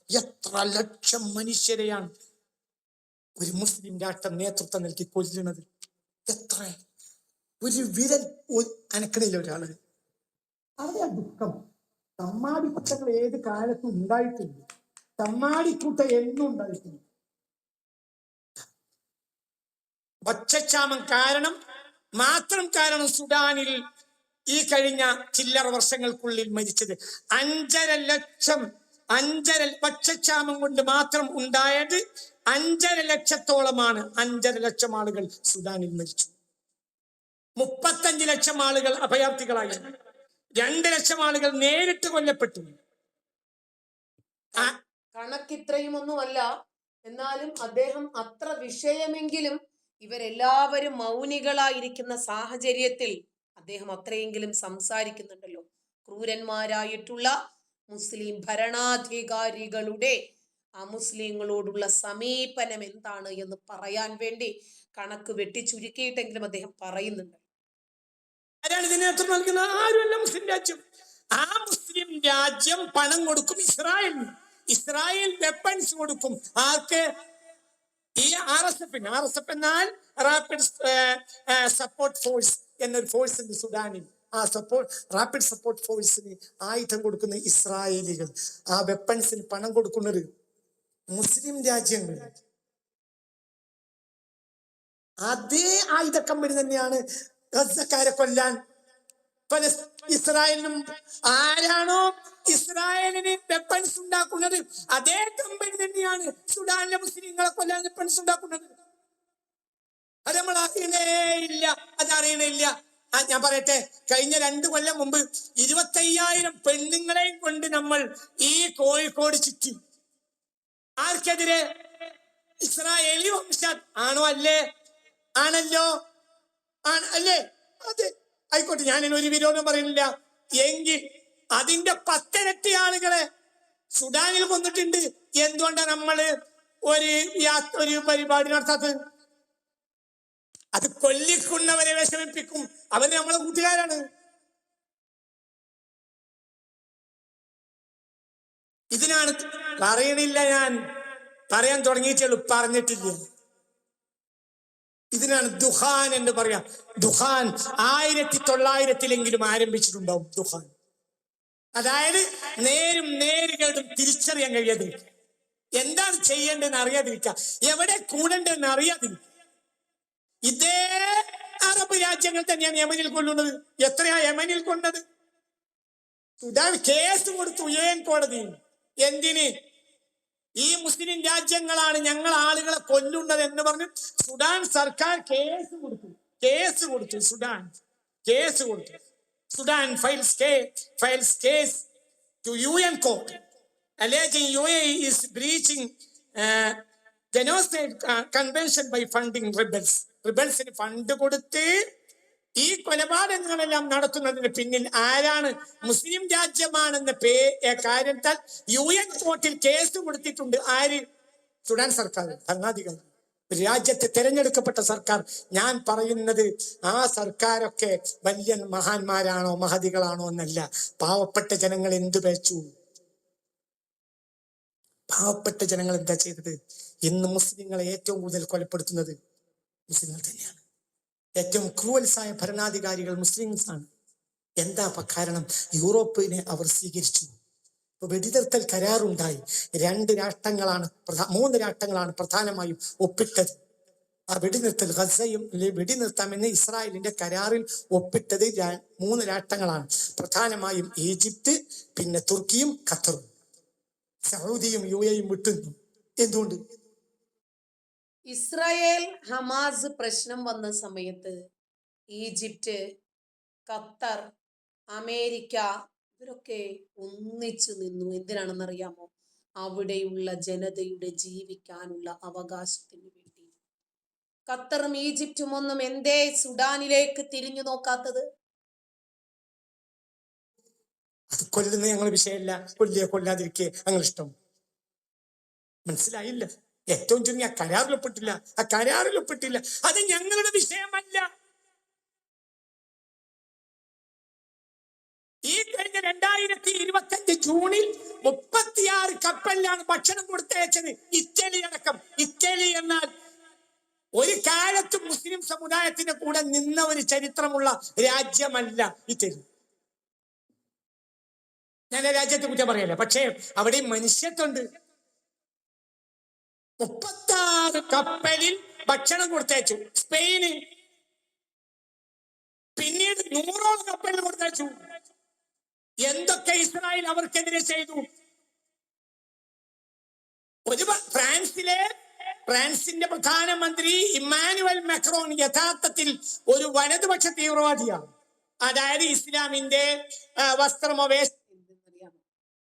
എത്ര ലക്ഷം മനുഷ്യരെയാണ് ഒരു മുസ്ലിം രാഷ്ട്രം നേതൃത്വം നൽകി കൊല്ലുന്നത്? എത്ര? ഒരു വിരൽ അനക്കണില്ല ഒരാള്. അതേ ദുഃഖം. തമ്മാടിക്കുട്ടങ്ങൾ ഏത് കാലത്തും ഉണ്ടായിട്ടുണ്ട്. തമ്മാടിക്കൂട്ട എന്നും ഉണ്ടായിട്ടുണ്ട്. ഭക്ഷ്യക്ഷാമം കാരണം സുഡാനിൽ ഈ കഴിഞ്ഞ ചില്ലറ വർഷങ്ങൾക്കുള്ളിൽ മരിച്ചത് 5.5 ലക്ഷം. ഭക്ഷ്യക്ഷാമം കൊണ്ട് മാത്രം ഉണ്ടായത് 5.5 ലക്ഷത്തോളമാണ്. 5.5 ലക്ഷം ആളുകൾ സുഡാനിൽ മരിച്ചു. 35 ലക്ഷം ആളുകൾ അഭയാർത്ഥികളായി. 2 ലക്ഷം ആളുകൾ നേരിട്ട് കൊല്ലപ്പെട്ടു. കണക്കിത്രയും ഒന്നുമല്ല, എന്നാലും അദ്ദേഹം അത്ര വിഷയമെങ്കിലും ഇവരെല്ലാവരും മൗനികളായിരിക്കുന്ന സാഹചര്യത്തിൽ അദ്ദേഹം അത്രയെങ്കിലും സംസാരിക്കുന്നുണ്ടല്ലോ. ക്രൂരന്മാരായിട്ടുള്ള മുസ്ലിം ഭരണാധികാരികളുടെ അമുസ്ലിങ്ങളോടുള്ള സമീപനം എന്താണ് എന്ന് പറയാൻ വേണ്ടി കണക്ക് വെട്ടി ചുരുക്കിയിട്ടെങ്കിലും അദ്ദേഹം പറയുന്നുണ്ട്. ആരാണ് ഇതിന് നേതൃത്വം നൽകുന്നത്? ആരുമല്ല, മുസ്ലിം രാജ്യം. ആ മുസ്ലിം രാജ്യം പണം കൊടുക്കും ഇസ്രായേലിന്. ഇസ്രായേൽ വെപ്പൺസ് കൊടുക്കും. ആർക്ക്? ഈ RSF. RSF എന്നാൽ റാപ്പിഡ് സപ്പോർട്ട് ഫോഴ്സ് എന്നൊരു ഫോഴ്സ് ഉണ്ട് സുഡാനിൽ. ആ റാപ്പിഡ് സപ്പോർട്ട് ഫോഴ്സിന് ആയുധം കൊടുക്കുന്ന ഇസ്രായേലികൾ. ആ വെപ്പൺസിന് പണം കൊടുക്കുന്നത് മുസ്ലിം രാജ്യങ്ങൾ. അതേ ആയുധ കമ്പനി തന്നെയാണ് ഗസക്കാരെ കൊല്ലാൻ ഇസ്രായേലിനും. ആരാണോ ഇസ്രായേലിന് വെപ്പൺസ് ഉണ്ടാക്കുന്നത് അതേ കമ്പനി തന്നെയാണ് സുഡാനിലെ മുസ്ലിങ്ങളെ കൊല്ലാൻ വെപ്പൺസ് ഉണ്ടാക്കുന്നത്. അത് നമ്മൾ അറിയണേയില്ല, അതറിയണില്ല. ഞാൻ പറയട്ടെ, കഴിഞ്ഞ 2 കൊല്ലം മുമ്പ് 25,000 പെണ്ണുങ്ങളെയും കൊണ്ട് നമ്മൾ ഈ കോഴിക്കോട് ചുറ്റി. ആർക്കെതിരെ? ഇസ്രായേലി വംശ ആണോ? അല്ലേ? ആണല്ലോ, അല്ലേ? അതെ, ആയിക്കോട്ടെ, ഞാൻ ഒരു വിരോധം പറയുന്നില്ല. എങ്കിൽ അതിന്റെ 10 ഇരട്ടി ആളുകളെ സുഡാനിൽ കൊന്നിട്ടുണ്ട്. എന്തുകൊണ്ടാണ് നമ്മള് ഒരു പരിപാടി നടത്താത്തത്? അത് കൊല്ലിക്കുന്നവരെ വിഷമിപ്പിക്കും. അവര് നമ്മളെ കൂട്ടുകാരാണ്. ഇതിനാണ് പറയണില്ല, ഞാൻ പറയാൻ തുടങ്ങിയിട്ടുള്ളൂ, പറഞ്ഞിട്ടില്ല. ഇതിനാണ് ദുഹാൻ എന്ന് പറയാം. ദുഹാൻ 1900-ലെങ്കിലും ആരംഭിച്ചിട്ടുണ്ടാവും. ദുഹാൻ അതായത് നേരും നേരുകളും തിരിച്ചറിയാൻ കഴിയാതിരിക്കുക, എന്താണ് ചെയ്യേണ്ടതെന്ന് അറിയാതിരിക്കുക, എവിടെ കൂടേണ്ടതെന്ന് അറിയാതിരിക്കുക. ഇതേ അറബ് രാജ്യങ്ങൾ തന്നെയാണ് യമനിൽ കൊല്ലുന്നത്. എത്രയാ യമനിൽ കൊണ്ടത്? സുഡാൻ കേസ് കൊടുത്തു UN കോടതിയിൽ. എന്തിന്? ഈ മുസ്ലിം രാജ്യങ്ങളാണ് ഞങ്ങൾ ആളുകളെ കൊല്ലുന്നത് എന്ന് പറഞ്ഞ് സുഡാൻ സർക്കാർ കേസ് കൊടുത്തു. സുഡാൻ കേസ് കൊടുത്തു. Sudan files case to UN court alleging UAE is breaching genocide convention by funding rebelsന് ഫണ്ട് കൊടുത്ത് ഈ കൊലപാതകങ്ങളെല്ലാം നടത്തുന്നതിന് പിന്നിൽ ആരാണ്? മുസ്ലിം രാജ്യമാണെന്ന കാര്യത്താൽ UN കോർട്ടിൽ കേസ് കൊടുത്തിട്ടുണ്ട്. ആര്? സുഡാൻ സർക്കാർ, ഭരണാധികാരി, രാജ്യത്തെ തെരഞ്ഞെടുക്കപ്പെട്ട സർക്കാർ. ഞാൻ പറയുന്നത് ആ സർക്കാരൊക്കെ വലിയ മഹാന്മാരാണോ മഹതികളാണോ എന്നല്ല. പാവപ്പെട്ട ജനങ്ങൾ എന്തു പേച്ചു? പാവപ്പെട്ട ജനങ്ങൾ എന്താ ചെയ്തത്? ഇന്ന് മുസ്ലിങ്ങളെ ഏറ്റവും കൂടുതൽ കൊലപ്പെടുത്തുന്നത് മുസ്ലിങ്ങൾ തന്നെയാണ്. ഏറ്റവും ക്രൂവൽസായ ഭരണാധികാരികൾ മുസ്ലിംസ് ആണ്. എന്താ കാരണം? യൂറോപ്പിനെ അവർ സ്വീകരിച്ചു. വെടിനിർത്തൽ കരാറുണ്ടായി. 3 രാഷ്ട്രങ്ങളാണ് പ്രധാനമായും ഒപ്പിട്ടത്. ആ വെടിനിർത്തൽ, ഗസയും വെടിനിർത്താമെന്ന് ഇസ്രായേലിന്റെ കരാറിൽ ഒപ്പിട്ടത് 3 രാഷ്ട്രങ്ങളാണ്. പ്രധാനമായും ഈജിപ്ത്, പിന്നെ തുർക്കിയും ഖത്തറും. സൗദിയും UAEയും വിട്ടുന്നു. എന്തുകൊണ്ട്? ഇസ്രായേൽ ഹമാസ് പ്രശ്നം വന്ന സമയത്ത് ഈജിപ്റ്റ്, ഖത്തർ, അമേരിക്ക ഇവരൊക്കെ ഒന്നിച്ചു നിന്നു. എന്തിനാണെന്നറിയാമോ? അവിടെയുള്ള ജനതയുടെ ജീവിക്കാനുള്ള അവകാശത്തിന് വേണ്ടി. ഖത്തറും ഈജിപ്റ്റും ഒന്നും എന്തേ സുഡാനിലേക്ക് തിരിഞ്ഞു നോക്കാത്തത്? അത് കൊല്ലുന്ന ഞങ്ങൾ വിഷയമല്ല, കൊല്ലാതിരിക്കെ ഞങ്ങൾ ഇഷ്ടം. മനസ്സിലായില്ല? ഏറ്റവും ചുരുങ്ങി ആ കരാറിലൊപ്പിട്ടില്ല. അത് ഞങ്ങളുടെ വിഷയമല്ല. ഈ കഴിഞ്ഞ 2025 ജൂണിൽ 36 കപ്പലിലാണ് ഭക്ഷണം കൊടുത്തയച്ചത്. ഇറ്റലി അടക്കം. ഇറ്റലി എന്നാൽ ഒരു കാലത്തും മുസ്ലിം സമുദായത്തിന്റെ കൂടെ നിന്ന ഒരു ചരിത്രമുള്ള രാജ്യമല്ല ഇറ്റലി. ഞാൻ രാജ്യത്തെ കുറിച്ച് പറയല്ലേ, പക്ഷേ അവിടെ മനുഷ്യത്വമുണ്ട്. 36 കപ്പലിൽ ഭക്ഷണം കൊടുത്തയച്ചു സ്പെയിന്. പിന്നീട് 100ഓളം കപ്പലിൽ കൊടുത്തയച്ചു. എന്തൊക്കെ ഇസ്രായേൽ അവർക്കെതിരെ ചെയ്തു? ഫ്രാൻസിന്റെ പ്രധാനമന്ത്രി ഇമ്മാനുവൽ മാക്രോൺ യഥാർത്ഥത്തിൽ ഒരു വലതുപക്ഷ തീവ്രവാദിയാണ്. അതായത് ഇസ്ലാമിന്റെ വസ്ത്രമോ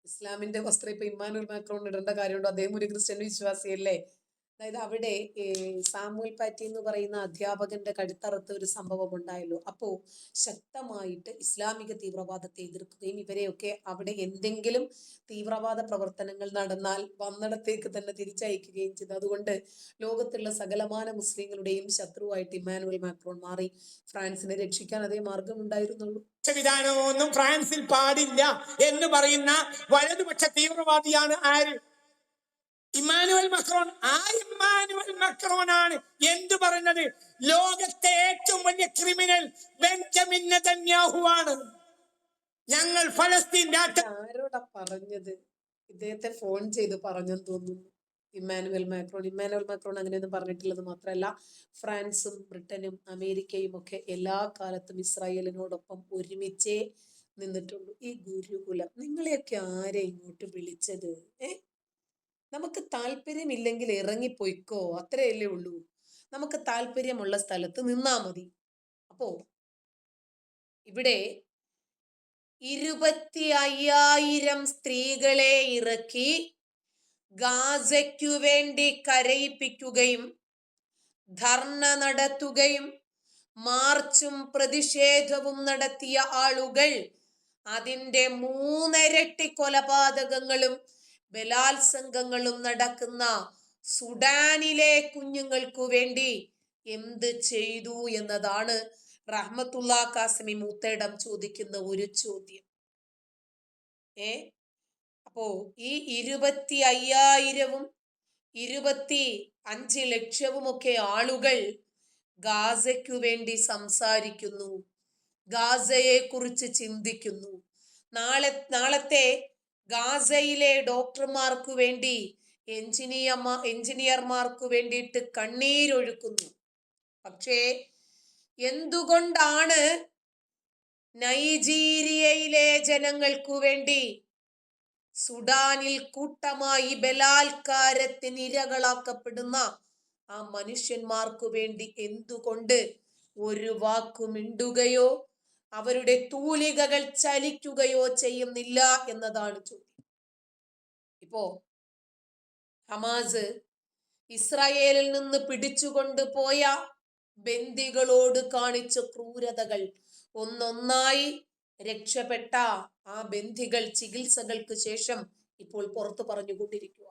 ഇസ്ലാമിന്റെ വസ്ത്രം ഇപ്പൊ ഇമ്മാനുവൽ മാക്രോൺ ഇടേണ്ട കാര്യമുണ്ടോ? അദ്ദേഹം ഒരു ക്രിസ്ത്യൻ വിശ്വാസിയല്ലേ? അതായത് അവിടെ സാമുവൽ പാറ്റി എന്ന് പറയുന്ന അധ്യാപകന്റെ കഴുത്തറുത്ത ഒരു സംഭവം ഉണ്ടായല്ലോ. അപ്പോ ശക്തമായിട്ട് ഇസ്ലാമിക തീവ്രവാദത്തെ എതിർക്കുകയും ഇവരെയൊക്കെ അവിടെ എന്തെങ്കിലും തീവ്രവാദ പ്രവർത്തനങ്ങൾ നടന്നാൽ വന്നിടത്തേക്ക് തന്നെ തിരിച്ചയക്കുകയും ചെയ്തു. അതുകൊണ്ട് ലോകത്തുള്ള സകലമാന മുസ്ലിങ്ങളുടെയും ശത്രുവായിട്ട് ഇമ്മാനുവൽ മാക്രോൺ മാറി. ഫ്രാൻസിനെ രക്ഷിക്കാൻ അതേ മാർഗമുണ്ടായിരുന്നുള്ളൂ. സംവിധാനമൊന്നും ഫ്രാൻസിൽ പാടില്ല എന്ന് പറയുന്ന വലതുപക്ഷ തീവ്രവാദിയാണ് ആര്? Emmanuel Macron. ആ ഇമ്മാനുവൽ മക്രോനാണ് എന്ത് പറഞ്ഞത്? ലോകത്തെ ഏറ്റവും വലിയ ക്രിമിനൽ ബെഞ്ചമിൻ നെതന്യാഹു ആണ്. ഞങ്ങൾ ഫലസ്തീൻ ആരോടാ പറഞ്ഞത്? ഇദ്ദേഹത്തെ ഫോൺ ചെയ്ത് പറഞ്ഞെന്ന് തോന്നുന്നു ഇമ്മാനുവൽ മാക്രോൺ അങ്ങനെയൊന്നും പറഞ്ഞിട്ടില്ലെന്ന് മാത്രമല്ല, ഫ്രാൻസും ബ്രിട്ടനും അമേരിക്കയും ഒക്കെ എല്ലാ കാലത്തും ഇസ്രായേലിനോടൊപ്പം ഒരുമിച്ചേ നിന്നിട്ടുള്ളൂ. ഈ ഗുരുകുലം നിങ്ങളെയൊക്കെ ആരെ ഇങ്ങോട്ട് വിളിച്ചത്? നമുക്ക് താല്പര്യമില്ലെങ്കിൽ ഇറങ്ങിപ്പോയിക്കോ, അത്രയല്ലേ ഉള്ളൂ. നമുക്ക് താല്പര്യമുള്ള സ്ഥലത്ത് നിന്നാ മതി. അപ്പോ ഇവിടെ 25,000 സ്ത്രീകളെ ഇറക്കി ഗാസയ്ക്കു വേണ്ടി കരയിപ്പിക്കുകയും ധർണ നടത്തുകയും മാർച്ചും പ്രതിഷേധവും നടത്തിയ ആളുകൾ അതിൻ്റെ 3 ഇരട്ടി കൊലപാതകങ്ങളും ബലാത്സംഗങ്ങളും നടക്കുന്ന സുഡാനിലെ കുഞ്ഞുങ്ങൾക്കു വേണ്ടി എന്ത് ചെയ്തു എന്നതാണ് റഹ്മത്തുള്ള കാസിമി മൂത്തേടം ചോദിക്കുന്ന ഒരു ചോദ്യം. അപ്പോ ഈ 25,000-ഉം 25 ലക്ഷവും ഒക്കെ ആളുകൾ ഗാസയ്ക്കു വേണ്ടി സംസാരിക്കുന്നു, ഗാസയെ കുറിച്ച് ചിന്തിക്കുന്നു. നാളത്തെ ഗാസയിലെ ഡോക്ടർമാർക്കു വേണ്ടി, എഞ്ചിനീയർമാർക്കു വേണ്ടിയിട്ട് കണ്ണീരൊഴുക്കുന്നു. പക്ഷേ എന്തുകൊണ്ടാണ് നൈജീരിയയിലെ ജനങ്ങൾക്കു വേണ്ടി, സുഡാനിൽ കൂട്ടമായി ബലാത്കാരത്തിന് ഇരകളാക്കപ്പെടുന്ന ആ മനുഷ്യന്മാർക്കു വേണ്ടി എന്തുകൊണ്ട് ഒരു വാക്കു മിണ്ടുകയോ അവരുടെ തൂലികകൾ ചലിക്കുകയോ ചെയ്യുന്നില്ല എന്നതാണ് ചോദ്യം. ഇപ്പോ ഹമാസ് ഇസ്രായേലിൽ നിന്ന് പിടിച്ചുകൊണ്ട് പോയ ബന്ദികളോട് കാണിച്ച ക്രൂരതകൾ ഒന്നൊന്നായി രക്ഷപ്പെട്ട ആ ബന്ദികൾ ചികിത്സകൾക്ക് ശേഷം ഇപ്പോൾ പുറത്തു പറഞ്ഞുകൊണ്ടിരിക്കുക.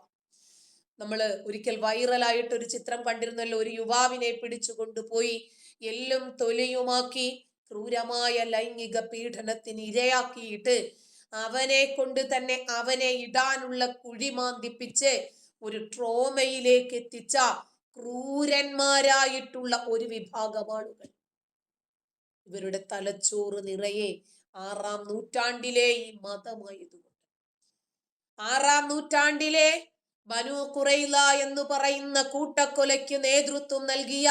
നമ്മൾ ഒരിക്കൽ വൈറലായിട്ടൊരു ചിത്രം കണ്ടിരുന്നല്ലോ. ഒരു യുവാവിനെ പിടിച്ചുകൊണ്ടുപോയി എല്ലും തൊലിയുമാക്കി ക്രൂരമായ ലൈംഗിക പീഡനത്തിന് ഇരയാക്കിയിട്ട് അവനെ കൊണ്ട് തന്നെ അവനെ ഇടാനുള്ള കുഴി മാന്തിപ്പിച്ച് ഒരു ട്രോമയിലേക്ക് എത്തിച്ച ക്രൂരന്മാരായിട്ടുള്ള ഒരു വിഭാഗം ആളുകൾ. ഇവരുടെ തലച്ചോറ് നിറയെ 6-ാം നൂറ്റാണ്ടിലെ ഈ മതമായതുകൊണ്ട്, 6-ാം നൂറ്റാണ്ടിലെ ബനു ഖുറൈള എന്ന് പറയുന്ന കൂട്ടക്കൊലയ്ക്ക് നേതൃത്വം നൽകിയ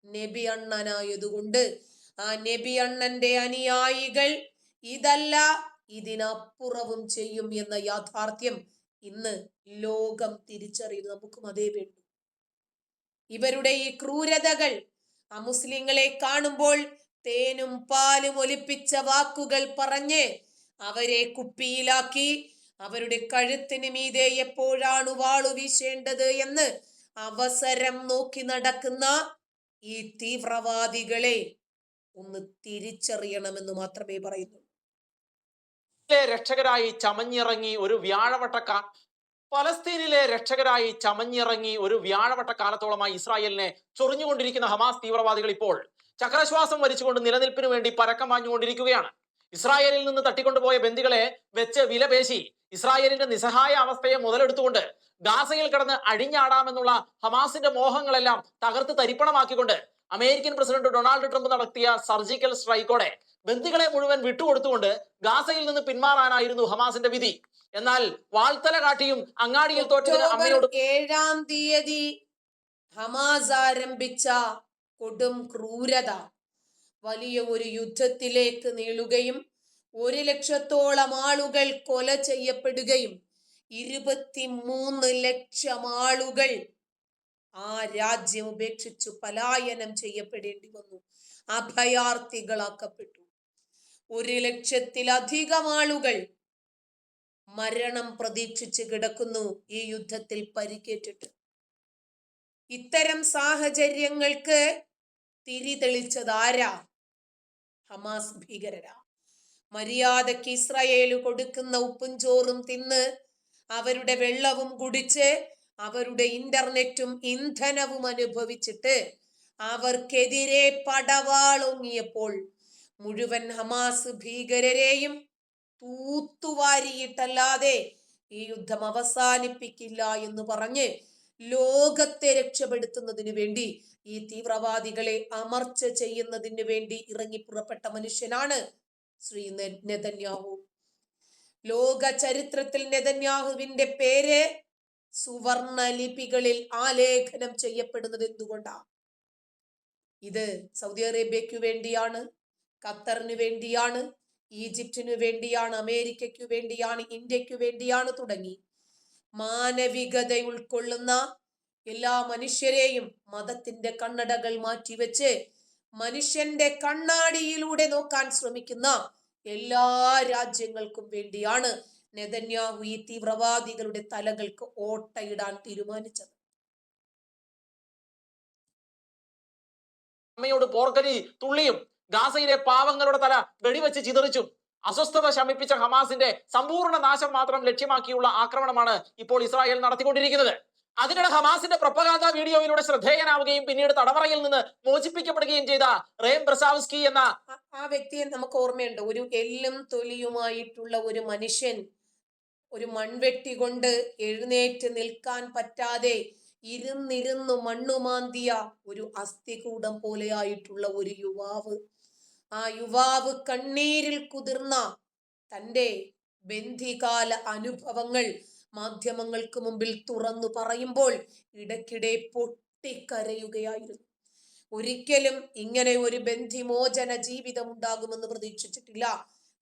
നബി അണ്ണനായതുകൊണ്ട് ആ നബി അണ്ണന്റെ അനുയായികൾ ഇതല്ല ഇതിനപ്പുറവും ചെയ്യും എന്ന യാഥാർത്ഥ്യം ഇന്ന് ലോകം തിരിച്ചറിയുന്നു. നമുക്കും അതേ വേണ്ടു. ഇവരുടെ ഈ ക്രൂരതകൾ അമുസ്ലിങ്ങളെ കാണുമ്പോൾ തേനും പാലും ഒലിപ്പിച്ച വാക്കുകൾ പറഞ്ഞ് അവരെ കുപ്പിയിലാക്കി അവരുടെ കഴുത്തിന് മീതെ എപ്പോഴാണ് വാളു വീശേണ്ടത് എന്ന് അവസരം നോക്കി നടക്കുന്ന ഈ തീവ്രവാദികളെ ഒന്ന് തിരിച്ചറിയണമെന്ന് മാത്രമേ പറയുന്നു. രക്ഷകരായി ചമഞ്ഞിറങ്ങി ഒരു ഫലസ്തീനിലെ രക്ഷകരായി ചമഞ്ഞിറങ്ങി ഒരു വ്യാഴവട്ട കാലത്തോളമായി ഇസ്രായേലിനെ ചൊറിഞ്ഞുകൊണ്ടിരിക്കുന്ന ഹമാസ് തീവ്രവാദികൾ ഇപ്പോൾ ചക്രശ്വാസം വലിച്ചുകൊണ്ട് നിലനിൽപ്പിന് വേണ്ടി പരക്കം പാഞ്ഞുകൊണ്ടിരിക്കുകയാണ്. ഇസ്രായേലിൽ നിന്ന് തട്ടിക്കൊണ്ടുപോയ ബന്ദികളെ വെച്ച് വിലപേശി ഇസ്രായേലിന്റെ നിസ്സഹായ അവസ്ഥയെ മുതലെടുത്തുകൊണ്ട് ഗാസയിൽ കിടന്ന് അഴിഞ്ഞാടാമെന്നുള്ള ഹമാസിന്റെ മോഹങ്ങളെല്ലാം തകർത്ത് തരിപ്പണമാക്കിക്കൊണ്ട് അമേരിക്കൻ പ്രസിഡന്റ് ഡൊണാൾഡ് ട്രംപ് നടത്തിയ സർജിക്കൽ സ്ട്രൈക്കോടെ ബന്ദികളെ മുഴുവൻ വിട്ടുകൊടുത്തുകൊണ്ട് ഗാസയിൽ നിന്ന് പിന്മാറാനായിരുന്നു ഹമാസിന്റെ വിധി. എന്നാൽ വാൾത്തല കാട്ടിയും അങ്ങാടിയിൽ തോറ്റതിന് അമ്മയോട് 7-ാം തീയതി ഹമാസ് ആരംഭിച്ച കൊടും ക്രൂരത വലിയ ഒരു യുദ്ധത്തിലേക്ക് നീളുകയും 1 ലക്ഷത്തോളം ആളുകൾ കൊല ചെയ്യപ്പെടുകയും 23 ലക്ഷം ആളുകൾ ആ രാജ്യം ഉപേക്ഷിച്ചു പലായനം ചെയ്യപ്പെടേണ്ടി വന്നു, അഭയാർത്ഥികളാക്കപ്പെട്ടു. 1 ലക്ഷത്തിലധികം ആളുകൾ മരണം പ്രതീക്ഷിച്ച് കിടക്കുന്നു ഈ യുദ്ധത്തിൽ പരിക്കേറ്റിട്ട്. ഇത്തരം സാഹചര്യങ്ങൾക്ക് തിരിതെളിച്ചത് ആരാ? ഹമാസ് ഭീകരരാ. മര്യാദയ്ക്ക് ഇസ്രായേൽ കൊടുക്കുന്ന ഉപ്പും ചോറും തിന്ന് അവരുടെ വെള്ളവും കുടിച്ച് അവരുടെ ഇന്റർനെറ്റും ഇന്ധനവും അനുഭവിച്ചിട്ട് അവർക്കെതിരെ പടവാളൊങ്ങിയപ്പോൾ മുഴുവൻ ഹമാസ് ഭീകരരെയും തൂത്തുവാരിയിട്ടല്ലാതെ ഈ യുദ്ധം അവസാനിപ്പിക്കില്ല എന്ന് പറഞ്ഞ് ലോകത്തെ രക്ഷപ്പെടുത്തുന്നതിന് വേണ്ടി ഈ തീവ്രവാദികളെ അമർച്ച ചെയ്യുന്നതിന് വേണ്ടി ഇറങ്ങി പുറപ്പെട്ട മനുഷ്യനാണ് ശ്രീ നെതന്യാഹു. ലോക ചരിത്രത്തിൽ നെതന്യാഹുവിന്റെ പേര് സുവർണ ലിപികളിൽ ആലേഖനം ചെയ്യപ്പെടുന്നത് എന്തുകൊണ്ടാ? ഇത് സൗദി അറേബ്യയ്ക്കു വേണ്ടിയാണ്, ഖത്തറിന് വേണ്ടിയാണ്, ഈജിപ്തിനു വേണ്ടിയാണ്, അമേരിക്കയ്ക്കു വേണ്ടിയാണ്, ഇന്ത്യക്കു വേണ്ടിയാണ് തുടങ്ങി മാനവികത ഉൾക്കൊള്ളുന്ന എല്ലാ മനുഷ്യരെയും മതത്തിന്റെ കണ്ണടകൾ മാറ്റിവെച്ച് മനുഷ്യന്റെ കണ്ണാടിയിലൂടെ നോക്കാൻ ശ്രമിക്കുന്ന എല്ലാ രാജ്യങ്ങൾക്കും വേണ്ടിയാണ് നെതന്യാഹു ഈ തീവ്രവാദികളുടെ തലകൾക്ക് ഓട്ടയിടാൻ തീരുമാനിച്ചത്. അമ്മയോട് പോർക്കരി തുള്ളിയും ഗാസയിലെ പാവങ്ങളുടെ തല വെടിവെച്ച് ചിതറിച്ചും അസ്വസ്ഥത ശമിപ്പിച്ച ഹമാസിന്റെ സമ്പൂർണ്ണ നാശം മാത്രം ലക്ഷ്യമാക്കിയുള്ള ആക്രമണമാണ് ഇപ്പോൾ ഇസ്രായേൽ നടത്തിക്കൊണ്ടിരിക്കുന്നത്. അതിനിടെ ഹമാസിന്റെ പ്രൊപ്പഗാൻഡ വീഡിയോയിലൂടെ ശ്രദ്ധേയനാവുകയും പിന്നീട് തടവറയിൽ നിന്ന് മോചിപ്പിക്കപ്പെടുകയും ചെയ്ത റേം ബ്രസാവ്സ്കി എന്ന ആ വ്യക്തിയെ നമുക്ക് ഓർമ്മയുണ്ട്. ഒരു എല്ലും തൊലിയുമായിട്ടുള്ള ഒരു മനുഷ്യൻ ഒരു മൺവെട്ടി കൊണ്ട് എഴുന്നേറ്റ് നിൽക്കാൻ പറ്റാതെ ഇരുന്നിരുന്നു മണ്ണുമാന്തിയ ഒരു അസ്ഥികൂടം പോലെയായിട്ടുള്ള ഒരു യുവാവ്. ആ യുവാവ് കണ്ണീരിൽ കുതിർന്ന തൻ്റെ ബന്ധികാല അനുഭവങ്ങൾ മാധ്യമങ്ങൾക്ക് മുമ്പിൽ തുറന്നു പറയുമ്പോൾ ഇടയ്ക്കിടെ പൊട്ടിക്കരയുകയായിരുന്നു. ഒരിക്കലും ഇങ്ങനെ ഒരു ബന്ധിമോചന ജീവിതം ഉണ്ടാകുമെന്ന് പ്രതീക്ഷിച്ചിട്ടില്ല.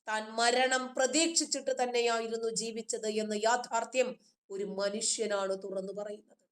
താൻ മരണം പ്രതീക്ഷിച്ചിട്ട് തന്നെയായിരുന്നു ജീവിച്ചത് എന്ന യാഥാർത്ഥ്യം ഒരു മനുഷ്യനാണ് തുറന്നു പറയുന്നത്.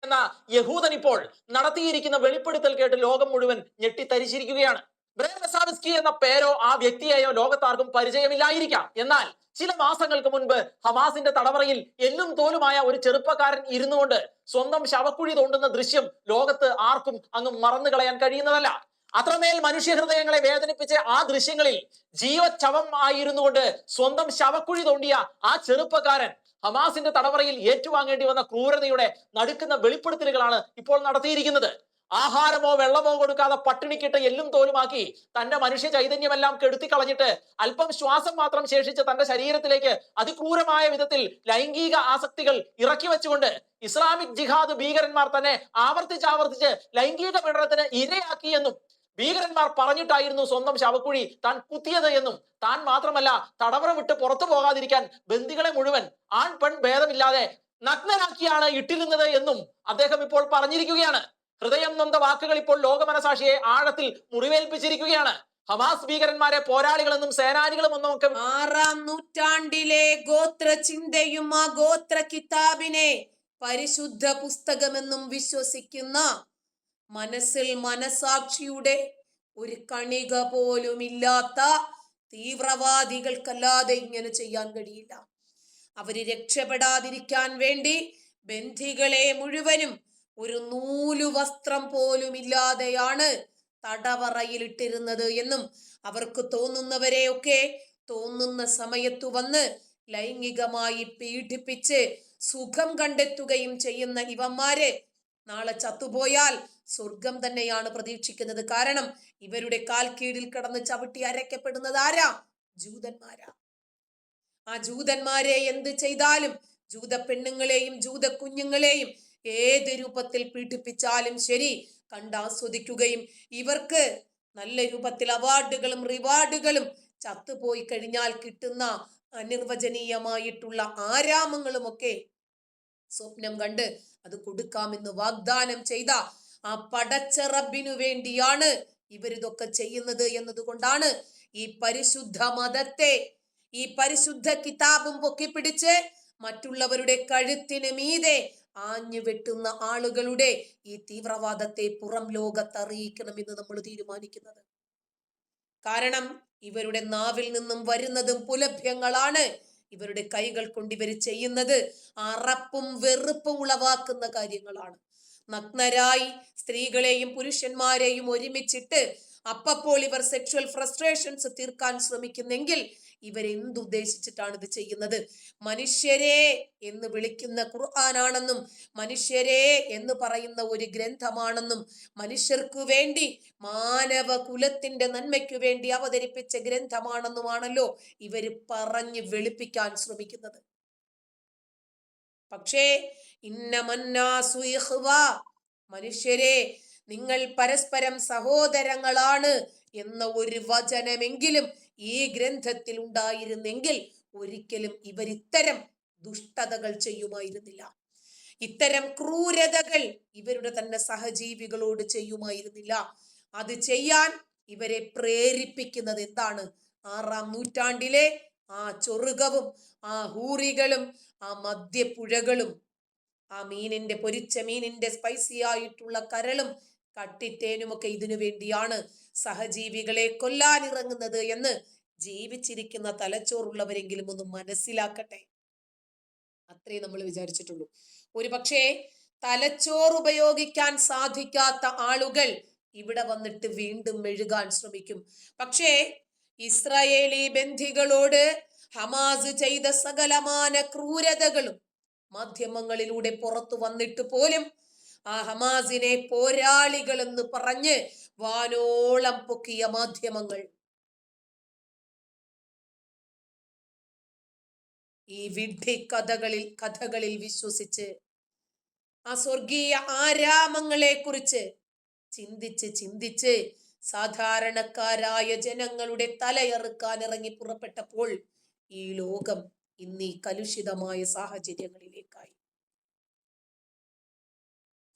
എന്ന യഹൂദൻ ഇപ്പോൾ നടത്തിയിരിക്കുന്ന വെളിപ്പെടുത്തൽ കേട്ട് ലോകം മുഴുവൻ ഞെട്ടിത്തരിച്ചിരിക്കുകയാണ്. റേം ബ്രസാവ്സ്കി എന്ന പേരോ ആ വ്യക്തിയെയോ ലോകത്താർക്കും പരിചയമില്ലായിരിക്കാം. എന്നാൽ ചില മാസങ്ങൾക്ക് മുൻപ് ഹമാസിന്റെ തടവറയിൽ എല്ലും തോലുമായ ഒരു ചെറുപ്പക്കാരൻ ഇരുന്നുകൊണ്ട് സ്വന്തം ശവക്കുഴി തോണ്ടുന്ന ദൃശ്യം ലോകത്ത് ആർക്കും അങ്ങ് മറന്നു കളയാൻ കഴിയുന്നതല്ല. അത്രമേൽ മനുഷ്യഹൃദയങ്ങളെ വേദനിപ്പിച്ച ആ ദൃശ്യങ്ങളിൽ ജീവച്ഛവം ആയിരുന്നു കൊണ്ട് സ്വന്തം ശവക്കുഴി തോണ്ടിയ ആ ചെറുപ്പക്കാരൻ ഹമാസിന്റെ തടവറയിൽ ഏറ്റുവാങ്ങേണ്ടി വന്ന ക്രൂരതയുടെ നടുക്കുന്ന വെളിപ്പെടുത്തലുകളാണ് ഇപ്പോൾ നടത്തിയിരിക്കുന്നത്. ആഹാരമോ വെള്ളമോ കൊടുക്കാതെ പട്ടിണിക്കിട്ട് എല്ലും തോലുമാക്കി തന്റെ മനുഷ്യ ചൈതന്യമെല്ലാം കെടുത്തിക്കളഞ്ഞിട്ട് അല്പം ശ്വാസം മാത്രം ശേഷിച്ച തന്റെ ശരീരത്തിലേക്ക് അതിക്രൂരമായ വിധത്തിൽ ലൈംഗിക ആസക്തികൾ ഇറക്കി വെച്ചുകൊണ്ട് ഇസ്ലാമിക് ജിഹാദ് ഭീകരന്മാർ തന്നെ ആവർത്തിച്ച് ലൈംഗിക പീഡനത്തിന് ഇരയാക്കി എന്നും ഭീകരന്മാർ പറഞ്ഞിട്ടായിരുന്നു സ്വന്തം ശവക്കുഴി താൻ കുത്തിയത് എന്നും താൻ മാത്രമല്ല തടവറ വിട്ട് പുറത്തു പോകാതിരിക്കാൻ ബന്ദികളെ മുഴുവൻ ആൺ പെൺ ഭേദമില്ലാതെ നഗ്നരാക്കിയാണ് ഇട്ടിരുന്നത് എന്നും അദ്ദേഹം ഇപ്പോൾ പറഞ്ഞിരിക്കുകയാണ്. ഹൃദയം നൊന്ത വാക്കുകൾ ഇപ്പോൾ ലോകമനസാക്ഷിയെ ആഴത്തിൽ മുറിവേൽപ്പിച്ചിരിക്കുകയാണ്. ഹമാസ് ഭീകരന്മാരെ പോരാളികളെന്നും സേനാനികളും ഒന്നും ഒക്കെ 6-ാം നൂറ്റാണ്ടിലെ ഗോത്ര ചിന്തയും ആ ഗോത്ര കിതാബിനെ പരിശുദ്ധ പുസ്തകമെന്നും വിശ്വസിക്കുന്ന മനസ്സിൽ മനസാക്ഷിയുടെ ഒരു കണിക പോലും ഇല്ലാത്ത തീവ്രവാദികൾക്കല്ലാതെ ഇങ്ങനെ ചെയ്യാൻ കഴിയില്ല. അവര് രക്ഷപ്പെടാതിരിക്കാൻ വേണ്ടി ബന്ധികളെ മുഴുവനും ഒരു നൂലുവസ്ത്രം പോലും ഇല്ലാതെയാണ് തടവറയിൽ ഇട്ടിരുന്നത് എന്നും അവർക്ക് തോന്നുന്നവരെയൊക്കെ തോന്നുന്ന സമയത്തു വന്ന് ലൈംഗികമായി പീഡിപ്പിച്ച് സുഖം കണ്ടെത്തുകയും ചെയ്യുന്ന ഇവന്മാര് നാളെ ചത്തുപോയാൽ സ്വർഗം തന്നെയാണ് പ്രതീക്ഷിക്കുന്നത്. കാരണം ഇവരുടെ കാൽ കീഴിൽ കിടന്ന് ചവിട്ടി അരയ്ക്കപ്പെടുന്നത് ആരാ? ജൂതന്മാരാ. ആ ജൂതന്മാരെ എന്ത് ചെയ്താലും ജൂത പെണ്ണുങ്ങളെയും ജൂത കുഞ്ഞുങ്ങളെയും ഏത് രൂപത്തിൽ പീഡിപ്പിച്ചാലും ശരി കണ്ടാസ്വദിക്കുകയും ഇവർക്ക് നല്ല രൂപത്തിൽ അവാർഡുകളും റിവാർഡുകളും ചത്തുപോയി കഴിഞ്ഞാൽ കിട്ടുന്ന അനിർവചനീയമായിട്ടുള്ള ആരാമങ്ങളും ഒക്കെ സ്വപ്നം കണ്ട് അത് കൊടുക്കാമെന്ന് വാഗ്ദാനം ചെയ്ത ആ പടച്ച റബ്ബിനു വേണ്ടിയാണ് ഇവരിതൊക്കെ ചെയ്യുന്നത് എന്നതുകൊണ്ടാണ് ഈ പരിശുദ്ധ മതത്തെ, ഈ പരിശുദ്ധ കിതാബും പൊക്കിപ്പിടിച്ച് മറ്റുള്ളവരുടെ കഴുത്തിന് മീതെ ആഞ്ഞു വെട്ടുന്ന ആളുകളുടെ ഈ തീവ്രവാദത്തെ പുറം ലോകത്ത് അറിയിക്കണമെന്ന് നമ്മൾ തീരുമാനിക്കുന്നത്. കാരണം ഇവരുടെ നാവിൽ നിന്നും വരുന്നതും പുലഭ്യങ്ങളാണ്. ഇവരുടെ കൈകൾ കൊണ്ട് ഇവർ ചെയ്യുന്നത് അറപ്പും വെറുപ്പും ഉളവാക്കുന്ന കാര്യങ്ങളാണ്. നഗ്നരായി സ്ത്രീകളെയും പുരുഷന്മാരെയും ഒരുമിച്ചിട്ട് അപ്പോൾ ഇവർ സെക്ഷൽ ഫ്രസ്ട്രേഷൻസ് തീർക്കാൻ ശ്രമിക്കുന്നെങ്കിൽ ഇവരെന്തുദ്ദേശിച്ചിട്ടാണ് ഇത് ചെയ്യുന്നത്? മനുഷ്യരെ എന്ന് വിളിക്കുന്ന ഖുർആനാണെന്നും മനുഷ്യരെ എന്ന് പറയുന്ന ഒരു ഗ്രന്ഥമാണെന്നും മനുഷ്യർക്കു വേണ്ടി മാനവ കുലത്തിന്റെ നന്മയ്ക്കു വേണ്ടി അവതരിപ്പിച്ച ഗ്രന്ഥമാണെന്നുമാണല്ലോ ഇവര് പറഞ്ഞ് വെളുപ്പിക്കാൻ ശ്രമിക്കുന്നത്. പക്ഷേ ഇന്നമന്നാസു ഇഖ്വാ, മനുഷ്യരെ നിങ്ങൾ പരസ്പരം സഹോദരങ്ങളാണ് എന്ന ഒരു വചനമെങ്കിലും ഈ ഗ്രന്ഥത്തിൽ ഉണ്ടായിരുന്നെങ്കിൽ ഒരിക്കലും ഇവരിത്തരം ദുഷ്ടതകൾ ചെയ്യുമായിരുന്നില്ല. ഇത്തരം ക്രൂരതകൾ ഇവരുടെ തന്നെ സഹജീവികളോട് ചെയ്യുമായിരുന്നില്ല. അത് ചെയ്യാൻ ഇവരെ പ്രേരിപ്പിക്കുന്നത് എന്താണ്? 6-ാം നൂറ്റാണ്ടിലെ ആ ചൊറുകവും ആ ഹൂറികളും ആ മദ്യപ്പുഴകളും ആ പൊരിച്ച മീനിന്റെ സ്പൈസി ആയിട്ടുള്ള കരളും കട്ടിത്തേനുമൊക്കെ ഇതിനു വേണ്ടിയാണ് സഹജീവികളെ കൊല്ലാനിറങ്ങുന്നത് എന്ന് ജീവിച്ചിരിക്കുന്ന തലച്ചോറുള്ളവരെങ്കിലും ഒന്ന് മനസ്സിലാക്കട്ടെ. അത്രേ നമ്മൾ വിചാരിച്ചിട്ടുള്ളൂ. ഒരു പക്ഷേ തലച്ചോറ് ഉപയോഗിക്കാൻ സാധിക്കാത്ത ആളുകൾ ഇവിടെ വന്നിട്ട് വീണ്ടും മെഴുകാൻ ശ്രമിക്കും. പക്ഷേ ഇസ്രായേലി ബന്ധികളോട് ഹമാസ് ചെയ്ത സകലമാന ക്രൂരതകളും മാധ്യമങ്ങളിലൂടെ പുറത്തു വന്നിട്ട് പോലും ആ ഹമാസിനെ പോരാളികൾ എന്ന് പറഞ്ഞ് വാനോളം പൊക്കിയ മാധ്യമങ്ങൾ ഈ വിഡ്ഢി കഥകളിൽ വിശ്വസിച്ച് ആ സ്വർഗീയ ആരാമങ്ങളെ കുറിച്ച് ചിന്തിച്ച് സാധാരണക്കാരായ ജനങ്ങളുടെ തലയറുക്കാൻ ഇറങ്ങി പുറപ്പെട്ടപ്പോൾ ഈ ലോകം ഇന്നീ കലുഷിതമായ സാഹചര്യങ്ങളിലേക്കായി.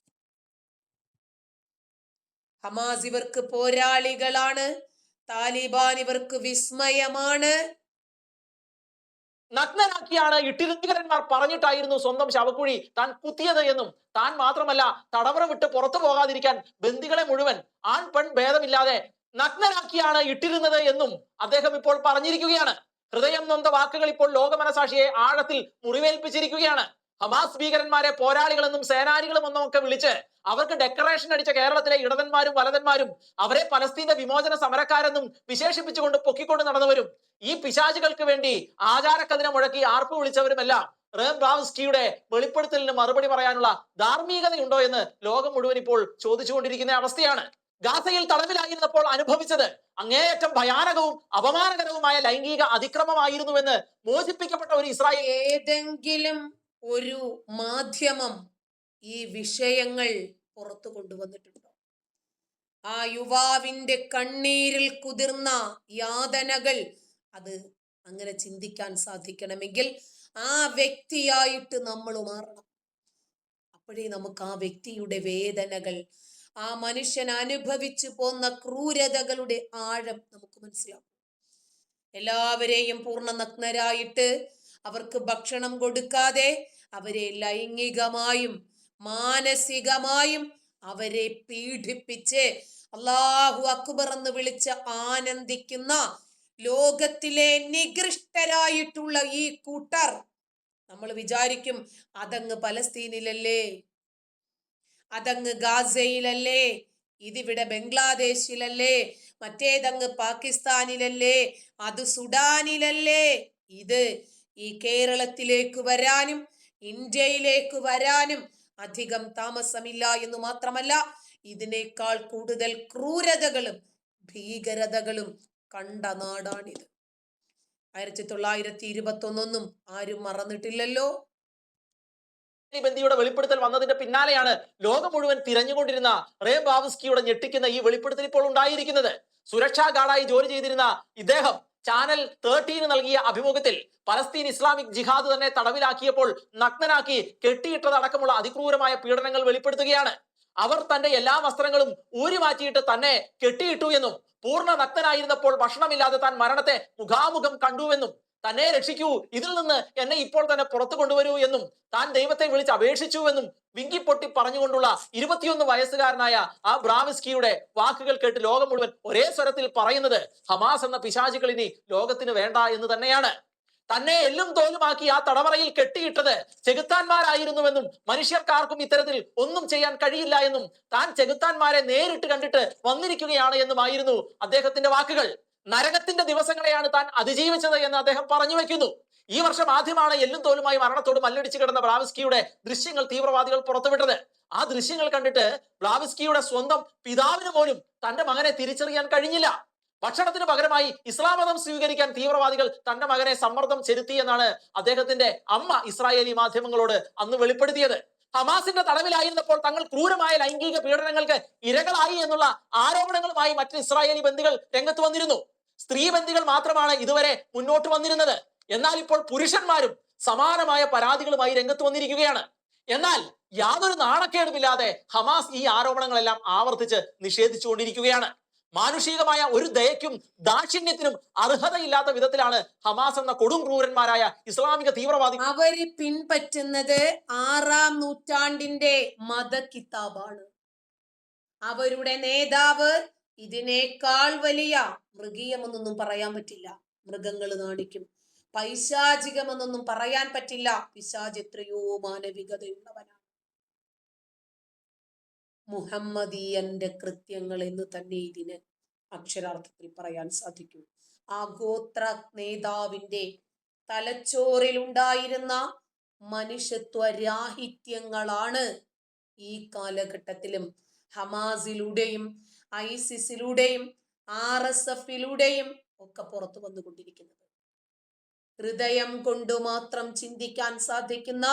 ഹമാസ് ഇവർക്ക് പോരാളികളാണ്, താലിബാൻ ഇവർക്ക് വിസ്മയമാണ്. നഗ്നനാക്കിയാണ് ഇട്ടിരുത്തികരന്മാർ പറഞ്ഞിട്ടായിരുന്നു സ്വന്തം ശവക്കുഴി താൻ കുത്തിയത് എന്നും താൻ മാത്രമല്ല തടവറ വിട്ട് പുറത്തു പോകാതിരിക്കാൻ ബന്ദികളെ മുഴുവൻ ആൺ പെൺ ഭേദമില്ലാതെ നഗ്നനാക്കിയാണ് ഇട്ടിരുന്നത് എന്നും അദ്ദേഹം ഇപ്പോൾ പറഞ്ഞിരിക്കുകയാണ്. ഹൃദയം നൊന്ത വാക്കുകൾ ഇപ്പോൾ ലോകമനസാക്ഷിയെ ആഴത്തിൽ മുറിവേൽപ്പിച്ചിരിക്കുകയാണ്. ഹമാസ് ഭീകരന്മാരെ പോരാളികളെന്നും സേനാനികളും എന്നും ഒക്കെ വിളിച്ച് അവർക്ക് ഡെക്കറേഷൻ അടിച്ച കേരളത്തിലെ ഇടതന്മാരും വലതന്മാരും അവരെ പലസ്തീന്റെ വിമോചന സമരക്കാരെന്നും വിശേഷിപ്പിച്ചുകൊണ്ട് പൊക്കിക്കൊണ്ട് നടന്നവരും ഈ പിശാചുകൾക്ക് വേണ്ടി ആചാരക്കതിനെ മുഴക്കി ആർപ്പ് വിളിച്ചവരുമെല്ലാം റേം ബ്രാവ്സ്കിയുടെ വെളിപ്പെടുത്തലിന് മറുപടി പറയാനുള്ള ധാർമ്മികതയുണ്ടോ എന്ന് ലോകം മുഴുവൻ ഇപ്പോൾ ചോദിച്ചുകൊണ്ടിരിക്കുന്ന അവസ്ഥയാണ്. ഗാസയിൽ തടവിലായിരുന്നപ്പോൾ അനുഭവിച്ചത് അങ്ങേയറ്റം ഭയാനകവും അപമാനകരവുമായ ലൈംഗിക അതിക്രമമായിരുന്നുവെന്ന് മോചിപ്പിക്കപ്പെട്ട ഒരു ഇസ്രായേൽ ഏതെങ്കിലും ഒരു മാധ്യമം ഈ വിഷയങ്ങൾ പുറത്തു കൊണ്ടുവന്നിട്ടുണ്ടോ? ആ യുവാവിന്റെ കണ്ണീരിൽ കുതിർന്ന യാതനകൾ അത് അങ്ങനെ ചിന്തിക്കാൻ സാധിക്കണമെങ്കിൽ ആ വ്യക്തിയായിട്ട് നമ്മൾ മാറണം. അപ്പോഴേ നമുക്ക് ആ വ്യക്തിയുടെ വേദനകൾ, ആ മനുഷ്യൻ അനുഭവിച്ചു പോന്ന ക്രൂരതകളുടെ ആഴം നമുക്ക് മനസ്സിലാവും. എല്ലാവരെയും പൂർണ്ണ നഗ്നരായിട്ട് അവർക്ക് ഭക്ഷണം കൊടുക്കാതെ അവരെ ലൈംഗികമായും മാനസികമായും അവരെ പീഡിപ്പിച്ച് അല്ലാഹു അക്ബർ എന്ന് വിളിച്ച് ആനന്ദിക്കുന്ന ലോകത്തിലെ നികൃഷ്ടരായിട്ടുള്ള ഈ കൂട്ടർ നമ്മൾ വിചാരിക്കും അതങ്ങ് പലസ്തീനിലല്ലേ, അതങ്ങ് ഗാസയിലല്ലേ, ഇതിവിടെ ബംഗ്ലാദേശിലല്ലേ, മറ്റേതങ്ങ് പാകിസ്ഥാനിലല്ലേ, അത് സുഡാനിലല്ലേ. ഇത് ഈ കേരളത്തിലേക്ക് വരാനും ഇന്ത്യയിലേക്ക് വരാനും അധികം താമസമില്ല എന്ന് മാത്രമല്ല ഇതിനേക്കാൾ കൂടുതൽ ക്രൂരതകളും ഭീകരതകളും കണ്ട നാടാണിത്. 1921 ആരും മറന്നിട്ടില്ലല്ലോ. ബന്ദിയുടെ വെളിപ്പെടുത്തൽ വന്നതിന്റെ പിന്നാലെയാണ് ലോകം മുഴുവൻ തിരഞ്ഞുകൊണ്ടിരുന്ന റേ ബാവസ്കിയുടെ ഞെട്ടിക്കുന്ന ഈ വെളിപ്പെടുത്തൽ ഇപ്പോൾ ഉണ്ടായിരിക്കുന്നത്. സുരക്ഷാ ഗാർഡായി ജോലി ചെയ്തിരുന്ന ഇദ്ദേഹം ചാനൽ 13 നൽകിയ അഭിമുഖത്തിൽ പലസ്തീൻ ഇസ്ലാമിക് ജിഹാദ് തന്നെ തടവിലാക്കിയപ്പോൾ നഗ്നനാക്കി കെട്ടിയിട്ടതടക്കമുള്ള അതിക്രൂരമായ പീഡനങ്ങൾ വെളിപ്പെടുത്തുകയാണ്. അവർ തന്റെ എല്ലാ വസ്ത്രങ്ങളും ഊരി മാറ്റിയിട്ട് തന്നെ കെട്ടിയിട്ടു എന്നും പൂർണ്ണ നഗ്നനായിരുന്നപ്പോൾ ഭക്ഷണമില്ലാതെ താൻ മരണത്തെ മുഖാമുഖം കണ്ടുവെന്നും തന്നെ രക്ഷിക്കൂ, ഇതിൽ നിന്ന് എന്നെ ഇപ്പോൾ തന്നെ പുറത്തു കൊണ്ടുവരൂ എന്നും താൻ ദൈവത്തെ വിളിച്ച് അപേക്ഷിച്ചുവെന്നും വിങ്കിപ്പൊട്ടി പറഞ്ഞുകൊണ്ടുള്ള 21 വയസ്സുകാരനായ ആ ബ്രാവിസ്കിയുടെ വാക്കുകൾ കേട്ട് ലോകം മുഴുവൻ ഒരേ സ്വരത്തിൽ പറയുന്നത് ഹമാസ് എന്ന പിശാചുകൾ ഇനി ലോകത്തിന് വേണ്ട എന്ന് തന്നെയാണ്. തന്നെ എല്ലും തോലുമാക്കി ആ തടവറയിൽ കെട്ടിയിട്ടത് ചെകുത്താന്മാരായിരുന്നുവെന്നും മനുഷ്യർക്കാർക്കും ഇത്തരത്തിൽ ഒന്നും ചെയ്യാൻ കഴിയില്ല എന്നും താൻ ചെകുത്താന്മാരെ നേരിട്ട് കണ്ടിട്ട് വന്നിരിക്കുകയാണ് എന്നുമായിരുന്നു അദ്ദേഹത്തിന്റെ വാക്കുകൾ. നരകത്തിന്റെ ദിവസങ്ങളെയാണ് താൻ അതിജീവിച്ചത് എന്ന് അദ്ദേഹം പറഞ്ഞു വെക്കുന്നു. ഈ വർഷം ആദ്യമാണ് എല്ലും തോലുമായി മരണത്തോട് മല്ലടിച്ചു കിടന്ന ബ്ലാവിസ്കിയുടെ ദൃശ്യങ്ങൾ തീവ്രവാദികൾ പുറത്തുവിട്ടത്. ആ ദൃശ്യങ്ങൾ കണ്ടിട്ട് ബ്ലാവിസ്കിയുടെ സ്വന്തം പിതാവിന് പോലും തന്റെ മകനെ തിരിച്ചറിയാൻ കഴിഞ്ഞില്ല. ഭക്ഷണത്തിന് പകരമായി ഇസ്ലാം മതം സ്വീകരിക്കാൻ തീവ്രവാദികൾ തന്റെ മകനെ സമ്മർദ്ദം ചെലുത്തി എന്നാണ് അദ്ദേഹത്തിന്റെ അമ്മ ഇസ്രായേലി മാധ്യമങ്ങളോട് അന്ന് വെളിപ്പെടുത്തിയത്. ഹമാസിന്റെ തടവിലായിരുന്നപ്പോൾ തങ്ങൾ ക്രൂരമായ ലൈംഗിക പീഡനങ്ങൾക്ക് ഇരകളായി എന്നുള്ള ആരോപണങ്ങളുമായി മറ്റ് ഇസ്രായേലി ബന്ദികൾ രംഗത്ത് വന്നിരുന്നു. സ്ത്രീ ബന്ദികൾ മാത്രമാണ് ഇതുവരെ മുന്നോട്ട് വന്നിരുന്നത്. എന്നാൽ ഇപ്പോൾ പുരുഷന്മാരും സമാനമായ പരാതികളുമായി രംഗത്ത് വന്നിരിക്കുകയാണ്. എന്നാൽ യാതൊരു നാണക്കേടുമില്ലാതെ ഹമാസ് ഈ ആരോപണങ്ങളെല്ലാം ആവർത്തിച്ച് നിഷേധിച്ചുകൊണ്ടിരിക്കുകയാണ്. മാനുഷികമായ ഒരു ദയയ്ക്കും ദാക്ഷിണ്യത്തിനും അർഹതയില്ലാത്ത വിധത്തിലാണ് ഹമാസ് എന്ന കൊടും ക്രൂരന്മാരായ ഇസ്ലാമിക തീവ്രവാദി അവര് പിൻപറ്റുന്നത് 6-ാം നൂറ്റാണ്ടിന്റെ മതകിതാബാണ്. അവരുടെ നേതാവ് ഇതിനേക്കാൾ വലിയ മൃഗീയമെന്നൊന്നും പറയാൻ പറ്റില്ല, മൃഗങ്ങൾ കാണിക്കും. പൈശാചികമെന്നൊന്നും പറയാൻ പറ്റില്ല, പിശാച് എത്രയോ മാനവികതയുള്ളവനാണ്. മുഹമ്മദീയന്റെ കൃത്യങ്ങൾ എന്ന് തന്നെ ഇതിന് അക്ഷരാർത്ഥത്തിൽ പറയാൻ സാധിക്കും. ആ ഗോത്ര നേതാവിന്റെ തലച്ചോറിലുണ്ടായിരുന്ന മനുഷ്യത്വ രാഹിത്യങ്ങളാണ് ഈ കാലഘട്ടത്തിലും ഹമാസിലൂടെയും ഐസിസിലൂടെയും RSFിലൂടെയും ഒക്കെ പുറത്തു വന്നുകൊണ്ടിരിക്കുന്നത്. ഹൃദയം കൊണ്ട് മാത്രം ചിന്തിക്കാൻ സാധിക്കുന്ന,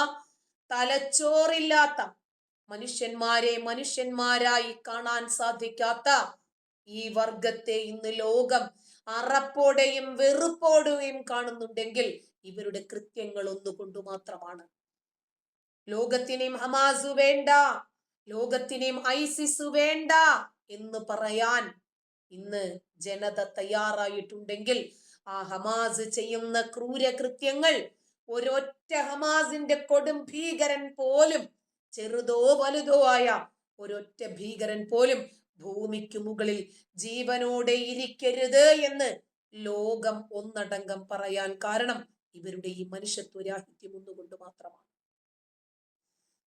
തലച്ചോറില്ലാത്ത, മനുഷ്യന്മാരെ മനുഷ്യന്മാരായി കാണാൻ സാധിക്കാത്ത ഈ വർഗത്തെ ഇന്ന് ലോകം അറപ്പോടെയും വെറുപ്പോടെയും കാണുന്നുണ്ടെങ്കിൽ ഇവരുടെ കൃത്യങ്ങൾ ഒന്നുകൊണ്ടു മാത്രമാണ്. ലോകത്തിനെയും ഹമാസ് വേണ്ട, ലോകത്തിനെയും ഐസിസ് വേണ്ട എന്ന് പറയാൻ ഇന്ന് ജനത തയ്യാറായിട്ടുണ്ടെങ്കിൽ ആ ഹമാസ് ചെയ്യുന്ന ക്രൂരകൃത്യങ്ങൾ ഒരൊറ്റ ഹമാസിന്റെ കൊടും ഭീകരൻ പോലും, ചെറുതോ വലുതോ ആയ ഒരൊറ്റ ഭീകരൻ പോലും ഭൂമിക്ക് മുകളിൽ ജീവനോടെ ഇരിക്കരുത് എന്ന് ലോകം ഒന്നടങ്കം പറയാൻ കാരണം ഇവരുടെ ഈ മനുഷ്യത്വരാഹിത്യം ഒന്നുകൊണ്ട് മാത്രമാണ്.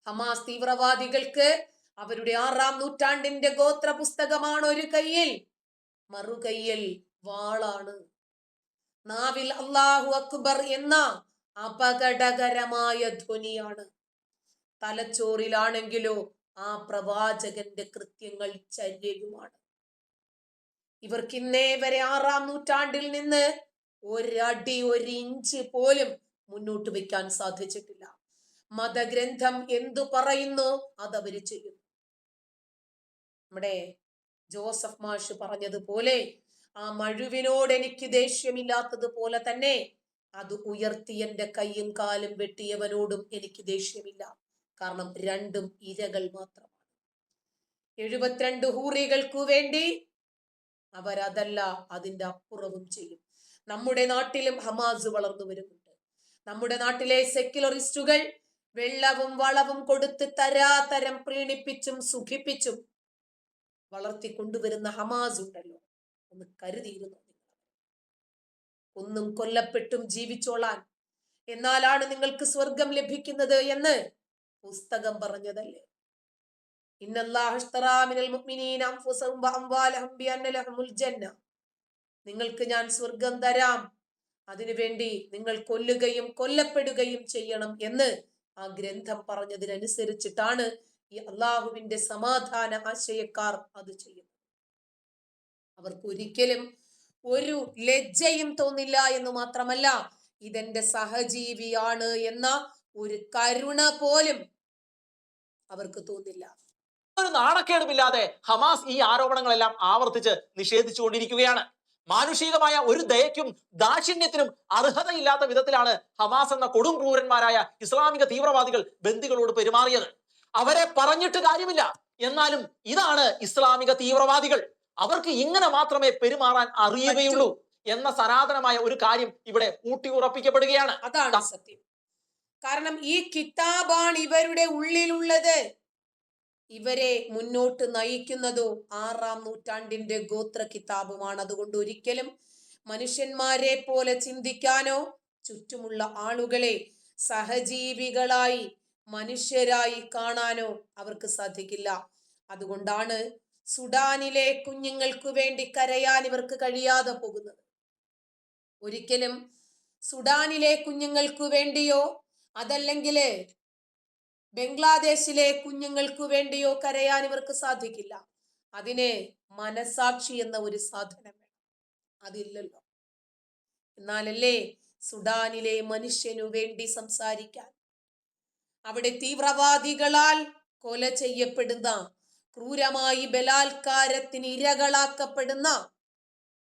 ഹമാസ് തീവ്രവാദികൾക്ക് അവരുടെ 6-ാം നൂറ്റാണ്ടിന്റെ ഗോത്ര പുസ്തകമാണ് ഒരു കയ്യിൽ, മറുകയ്യിൽ വാളാണ്. നാവിൽ അല്ലാഹു അക്ബർ എന്ന അപകടകരമായ ധ്വനിയാണ്. തലച്ചോറിലാണെങ്കിലോ ആ പ്രവാചകന്റെ കൃത്യങ്ങൾ ചര്യയുമാണ്. ഇവർക്ക് ഇന്നേ വരെ 6-ാം നൂറ്റാണ്ടിൽ നിന്ന് ഒരടി, 1 ഇഞ്ച് പോലും മുന്നോട്ട് വെക്കാൻ സാധിച്ചിട്ടില്ല. മതഗ്രന്ഥം എന്തു പറയുന്നു അതവര് ചെയ്യുന്നു. നമ്മുടെ ജോസഫ് മാഷ് പറഞ്ഞതുപോലെ, ആ മഴുവിനോട് എനിക്ക് ദേഷ്യമില്ലാത്തതുപോലെ തന്നെ അത് ഉയർത്തി എന്റെ കൈയും കാലും വെട്ടിയവനോടും എനിക്ക് ദേഷ്യമില്ല. കാരണം രണ്ടും ഇരകൾ മാത്രമാണ്. 72 ഹൂറികൾക്കു വേണ്ടി അവരതല്ല അതിന്റെ അപ്പുറവും ചെയ്യും. നമ്മുടെ നാട്ടിലും ഹമാസ് വളർന്നു വരുന്നുണ്ട്. നമ്മുടെ നാട്ടിലെ സെക്യുലറിസ്റ്റുകൾ വെള്ളവും വളവും കൊടുത്ത് തരാതരം പ്രീണിപ്പിച്ചും സുഖിപ്പിച്ചും വളർത്തിക്കൊണ്ടുവരുന്ന ഹമാസ് ഉണ്ടല്ലോ, ഒന്ന് കരുതിയിരുന്നു നിങ്ങൾ. ഒന്നും കൊല്ലപ്പെട്ടും ജീവിച്ചോളാൻ, എന്നാലാണ് നിങ്ങൾക്ക് സ്വർഗം ലഭിക്കുന്നത് എന്ന് പുസ്തകം പറഞ്ഞതല്ലേ. നിങ്ങൾക്ക് ഞാൻ സ്വർഗം തരാം, അതിനുവേണ്ടി നിങ്ങൾ കൊല്ലുകയും കൊല്ലപ്പെടുകയും ചെയ്യണം എന്ന് ആ ഗ്രന്ഥം പറഞ്ഞതിനനുസരിച്ചിട്ടാണ് ഈ അള്ളാഹുവിന്റെ സമാധാന ആശയക്കാർ അത് ചെയ്യുന്നത്. അവർക്ക് ഒരിക്കലും ഒരു ലജ്ജയും തോന്നില്ല എന്ന് മാത്രമല്ല, ഇതെന്റെ സഹജീവിയാണ് എന്ന ഒരു കരുണ പോലും അവർക്ക് തോന്നില്ല. ഒരു നാണക്കേടുമില്ലാതെ ഹമാസ് ഈ ആരോപണങ്ങളെല്ലാം ആവർത്തിച്ച് നിഷേധിച്ചുകൊണ്ടിരിക്കുകയാണ്. മാനുഷികമായ ഒരു ദയയ്ക്കും ദാക്ഷിണ്യത്തിനും അർഹതയില്ലാത്ത വിധത്തിലാണ് ഹമാസ് എന്ന കൊടും ക്രൂരന്മാരായ ഇസ്ലാമിക തീവ്രവാദികൾ ബന്ദികളോട് പെരുമാറിയത്. അവരെ പറഞ്ഞിട്ട് കാര്യമില്ല. എന്നാലും ഇതാണ് ഇസ്ലാമിക തീവ്രവാദികൾ, അവർക്ക് ഇങ്ങനെ മാത്രമേ പെരുമാറാൻ അറിയുകയുള്ളൂ എന്ന സനാതനമായ ഒരു കാര്യം ഇവിടെ ഊട്ടി ഉറപ്പിക്കപ്പെടുകയാണ്. അതാണ് സത്യം. കാരണം ഈ കിതാബാണ് ഇവരുടെ ഉള്ളിലുള്ളത്. ഇവരെ മുന്നോട്ട് നയിക്കുന്നതോ 6-ാം നൂറ്റാണ്ടിന്റെ ഗോത്ര കിതാബുമാണ്. അതുകൊണ്ട് ഒരിക്കലും മനുഷ്യന്മാരെ പോലെ ചിന്തിക്കാനോ ചുറ്റുമുള്ള ആളുകളെ സഹജീവികളായി മനുഷ്യരായി കാണാനോ അവർക്ക് സാധിക്കില്ല. അതുകൊണ്ടാണ് സുഡാനിലെ കുഞ്ഞുങ്ങൾക്ക് വേണ്ടി കരയാൻ ഇവർക്ക് കഴിയാതെ പോകുന്നത്. ഒരിക്കലും സുഡാനിലെ കുഞ്ഞുങ്ങൾക്ക് വേണ്ടിയോ അതല്ലെങ്കിൽ ബംഗ്ലാദേശിലെ കുഞ്ഞുങ്ങൾക്ക് വേണ്ടിയോ കരയാൻ ഇവർക്ക് സാധിക്കില്ല. അതിന് മനസാക്ഷി എന്ന ഒരു സാധനം വേണം. അതില്ലല്ലോ. എന്നാലല്ലേ സുഡാനിലെ മനുഷ്യനു വേണ്ടി സംസാരിക്കാൻ, അവിടെ തീവ്രവാദികളാൽ കൊല ചെയ്യപ്പെടുന്ന, ക്രൂരമായി ബലാത്കാരത്തിന് ഇരകളാക്കപ്പെടുന്ന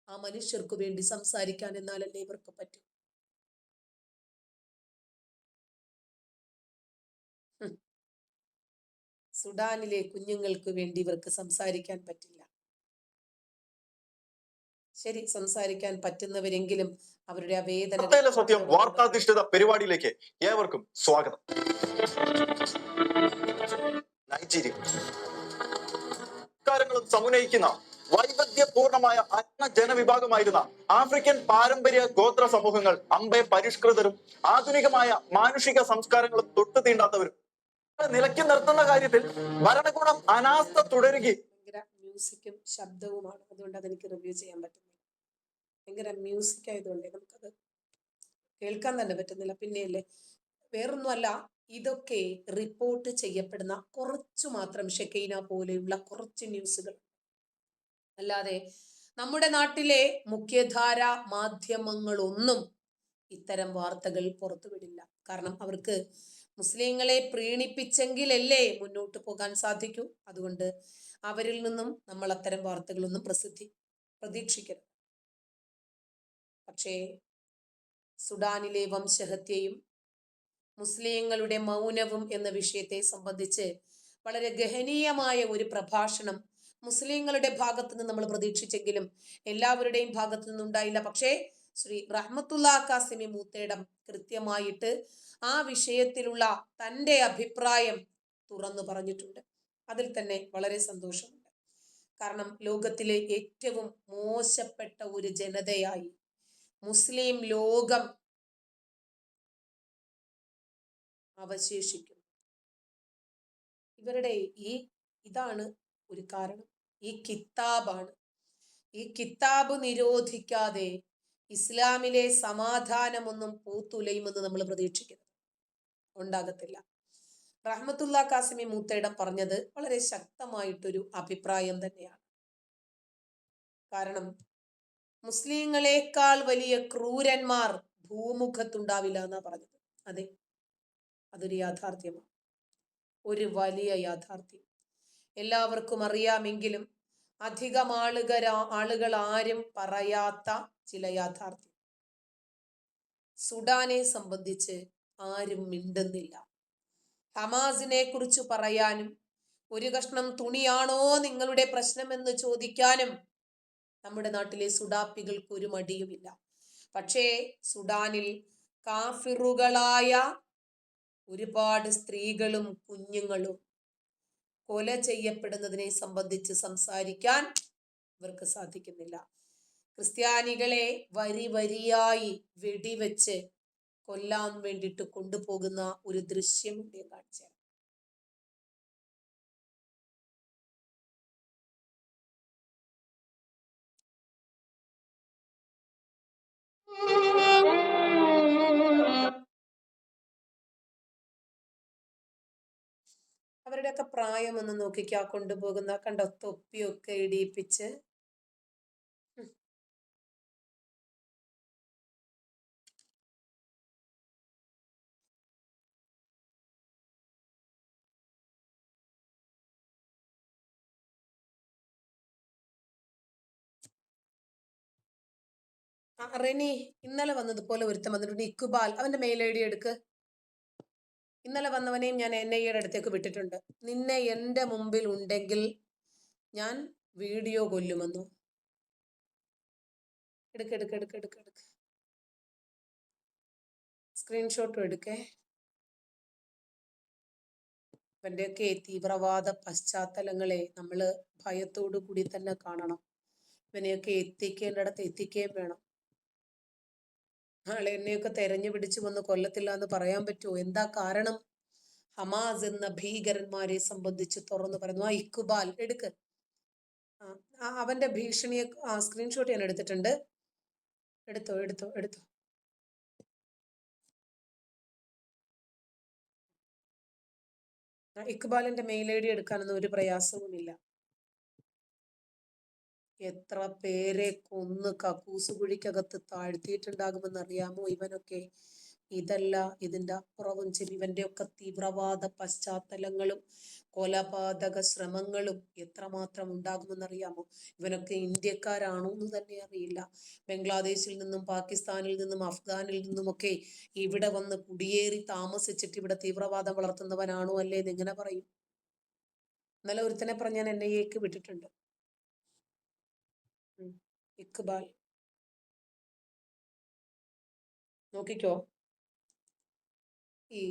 ആ മനുഷ്യർക്ക് വേണ്ടി സംസാരിക്കാൻ എന്നാലല്ലേ ഇവർക്ക് പറ്റും. സുഡാനിലെ കുഞ്ഞുങ്ങൾക്ക് വേണ്ടി ഇവർക്ക് സംസാരിക്കാൻ പറ്റില്ല. ശരി, സംസാരിക്കാൻ പറ്റുന്നവരെങ്കിലും അവരുടെ ആ വേദന. സത്യം വാർത്താധിഷ്ഠിത പരിപാടിയിലേക്ക് ഏവർക്കും സ്വാഗതം. നൈജീരിയ സംസ്കാരങ്ങളും സമന്വയിക്കുന്ന വൈവിധ്യപൂർണമായ അജ്ഞ ജനവിഭാഗമായിരുന്ന ആഫ്രിക്കൻ പാരമ്പര്യ ഗോത്ര സമൂഹങ്ങൾ അമ്പെ പരിഷ്കൃതരും ആധുനികമായ മാനുഷിക സംസ്കാരങ്ങളും തൊട്ടു തീണ്ടാത്തവരും നിലയ്ക്ക് നിർത്തുന്ന കാര്യത്തിൽ ഭരണകൂടം അനാസ്ഥ തുടരുകയും. ഭയങ്കര മ്യൂസിക്കും ശബ്ദവുമാണ്, അതുകൊണ്ട് അതെനിക്ക് റിവ്യൂ ചെയ്യാൻ പറ്റുന്നില്ല. ഭയങ്കര മ്യൂസിക് ആയതുകൊണ്ട് നമുക്കത് കേൾക്കാൻ തന്നെ പറ്റുന്നില്ല. പിന്നെയല്ലേ, വേറൊന്നുമല്ല, ഇതൊക്കെ റിപ്പോർട്ട് ചെയ്യപ്പെടുന്ന കുറച്ചു മാത്രം ഷെക്കൈന പോലെയുള്ള കുറച്ച് ന്യൂസുകൾ, അല്ലാതെ നമ്മുടെ നാട്ടിലെ മുഖ്യധാര മാധ്യമങ്ങളൊന്നും ഇത്തരം വാർത്തകൾ പുറത്തുവിടില്ല. കാരണം അവർക്ക് മുസ്ലിങ്ങളെ പ്രീണിപ്പിച്ചെങ്കിലല്ലേ മുന്നോട്ട് പോകാൻ സാധിക്കൂ. അതുകൊണ്ട് അവരിൽ നിന്നും നമ്മൾ അത്തരം വാർത്തകളൊന്നും പ്രതീക്ഷിക്കരുത്. പക്ഷേ സുഡാനിലെ വംശഹത്യയും മുസ്ലിങ്ങളുടെ മൗനവും എന്ന വിഷയത്തെ സംബന്ധിച്ച് വളരെ ഗഹനീയമായ ഒരു പ്രഭാഷണം മുസ്ലിങ്ങളുടെ ഭാഗത്തു നിന്ന് നമ്മൾ പ്രതീക്ഷിച്ചെങ്കിലും എല്ലാവരുടെയും ഭാഗത്തു നിന്നുണ്ടായില്ല. പക്ഷേ ശ്രീ റഹ്മത്തുള്ള കാസിമി മൂത്തേടം കൃത്യമായിട്ട് ആ വിഷയത്തിലുള്ള തൻ്റെ അഭിപ്രായം തുറന്നു പറഞ്ഞിട്ടുണ്ട്. അതിൽ തന്നെ വളരെ സന്തോഷമുണ്ട്. കാരണം ലോകത്തിലെ ഏറ്റവും മോശപ്പെട്ട ഒരു ജനതയായി മുസ്ലിം ലോകം അവശേഷിക്കുന്നു. ഇവരുടെ ഇതാണ് ഒരു കാരണം. ഈ കിതാബാണ്. ഈ കിതാബ് നിരോധിക്കാതെ ഇസ്ലാമിലെ സമാധാനമൊന്നും പൂത്തുലയുമെന്ന് നമ്മൾ പ്രതീക്ഷിക്കുന്നത് ഉണ്ടാകത്തില്ല. റഹ്മത്തുള്ള കാസിമി മൂത്തേടം പറഞ്ഞത് വളരെ ശക്തമായിട്ടൊരു അഭിപ്രായം തന്നെയാണ്. കാരണം മുസ്ലിങ്ങളെക്കാൾ വലിയ ക്രൂരന്മാർ ഭൂമുഖത്തുണ്ടാവില്ല എന്നാ പറഞ്ഞത്. അതെ, അതൊരു യാഥാർത്ഥ്യമാണ്, ഒരു വലിയ യാഥാർത്ഥ്യം. എല്ലാവർക്കും അറിയാമെങ്കിലും അധികം ആളുകൾ ആരും പറയാത്ത ചില യാഥാർത്ഥ്യം. സുഡാനെ സംബന്ധിച്ച് ആരും മിണ്ടുന്നില്ല. ഹമാസിനെ കുറിച്ച് പറയാനും ഒരു കഷ്ണം തുണിയാണോ നിങ്ങളുടെ പ്രശ്നമെന്ന് ചോദിക്കാനും നമ്മുടെ നാട്ടിലെ സുഡാപ്പികൾക്ക് ഒരു മടിയുമില്ല. പക്ഷേ സുഡാനിൽ കാഫിറുകളായ ഒരുപാട് സ്ത്രീകളും കുഞ്ഞുങ്ങളും കൊല ചെയ്യപ്പെടുന്നതിനെ സംബന്ധിച്ച് സംസാരിക്കാൻ ഇവർക്ക് സാധിക്കുന്നില്ല. ക്രിസ്ത്യാനികളെ വരിയായി വെടിവെച്ച് കൊല്ലാൻ വേണ്ടിയിട്ട് കൊണ്ടുപോകുന്ന ഒരു ദൃശ്യം ഇവിടെ കാണിച്ചു. അവരുടെയൊക്കെ പ്രായം ഒന്ന് നോക്കിക്കാ, കൊണ്ടുപോകുന്ന കണ്ടോ, തൊപ്പിയൊക്കെ ഇടിയിപ്പിച്ച്. റെനി, ഇന്നലെ വന്നതുപോലെ ഒരുത്തം വന്നിട്ടുണ്ട്, ഇക്ബാൽ. അവന്റെ മെയിൽ ഐ ഡി എടുക്ക്. ഇന്നലെ വന്നവനെയും ഞാൻ NIA അടുത്തേക്ക് വിട്ടിട്ടുണ്ട്. നിന്നെ എൻ്റെ മുമ്പിൽ ഉണ്ടെങ്കിൽ ഞാൻ വീഡിയോ കൊല്ലുമെന്നു. എടുക്ക്. സ്ക്രീൻഷോട്ടും എടുക്കേ. ഇവന്റെയൊക്കെ തീവ്രവാദ പശ്ചാത്തലങ്ങളെ നമ്മൾ ഭയത്തോടു കൂടി തന്നെ കാണണം. ഇവനെയൊക്കെ എത്തിക്കേണ്ടിടത്ത് എത്തിക്കുകയും വേണം. നാളെ എന്നെയൊക്കെ തെരഞ്ഞു പിടിച്ചു വന്ന് കൊല്ലത്തില്ല എന്ന് പറയാൻ പറ്റുമോ? എന്താ കാരണം? ഹമാസ് എന്ന ഭീകരന്മാരെ സംബന്ധിച്ച് തുറന്നു പറയുന്നു. ആ ഇക്ബാൽ എടുക്ക്, അവന്റെ ഭീഷണിയെ സ്ക്രീൻഷോട്ട് ഞാൻ എടുത്തിട്ടുണ്ട്. എടുത്തോ എടുത്തോ എടുത്തോ. ഇക്ബാലിന്റെ മെയിൽ ID എടുക്കാനൊന്നും ഒരു പ്രയാസവുമില്ല. എത്ര പേരെ കൊന്ന് കക്കൂസ് കുഴിക്കകത്ത് താഴ്ത്തിയിട്ടുണ്ടാകുമെന്ന് അറിയാമോ ഇവനൊക്കെ? ഇതല്ല, ഇതിന്റെ അപ്പുറവും ഇവന്റെ ഒക്കെ തീവ്രവാദ പശ്ചാത്തലങ്ങളും കൊലപാതക ശ്രമങ്ങളും എത്രമാത്രം ഉണ്ടാകുമെന്നറിയാമോ? ഇവനൊക്കെ ഇന്ത്യക്കാരാണോ എന്ന് തന്നെ അറിയില്ല. ബംഗ്ലാദേശിൽ നിന്നും പാകിസ്ഥാനിൽ നിന്നും അഫ്ഗാനിൽ നിന്നുമൊക്കെ ഇവിടെ വന്ന് കുടിയേറി താമസിച്ചിട്ട് ഇവിടെ തീവ്രവാദം വളർത്തുന്നവനാണോ അല്ലേ എന്ന് എങ്ങനെ പറയും? ഇന്നലെ ഒരുത്തനെ പറഞ്ഞ് ഞാൻ NIA-ക്ക് വിട്ടിട്ടുണ്ട്. ഇക്ബാൽ നോക്കിക്കോ. ഈ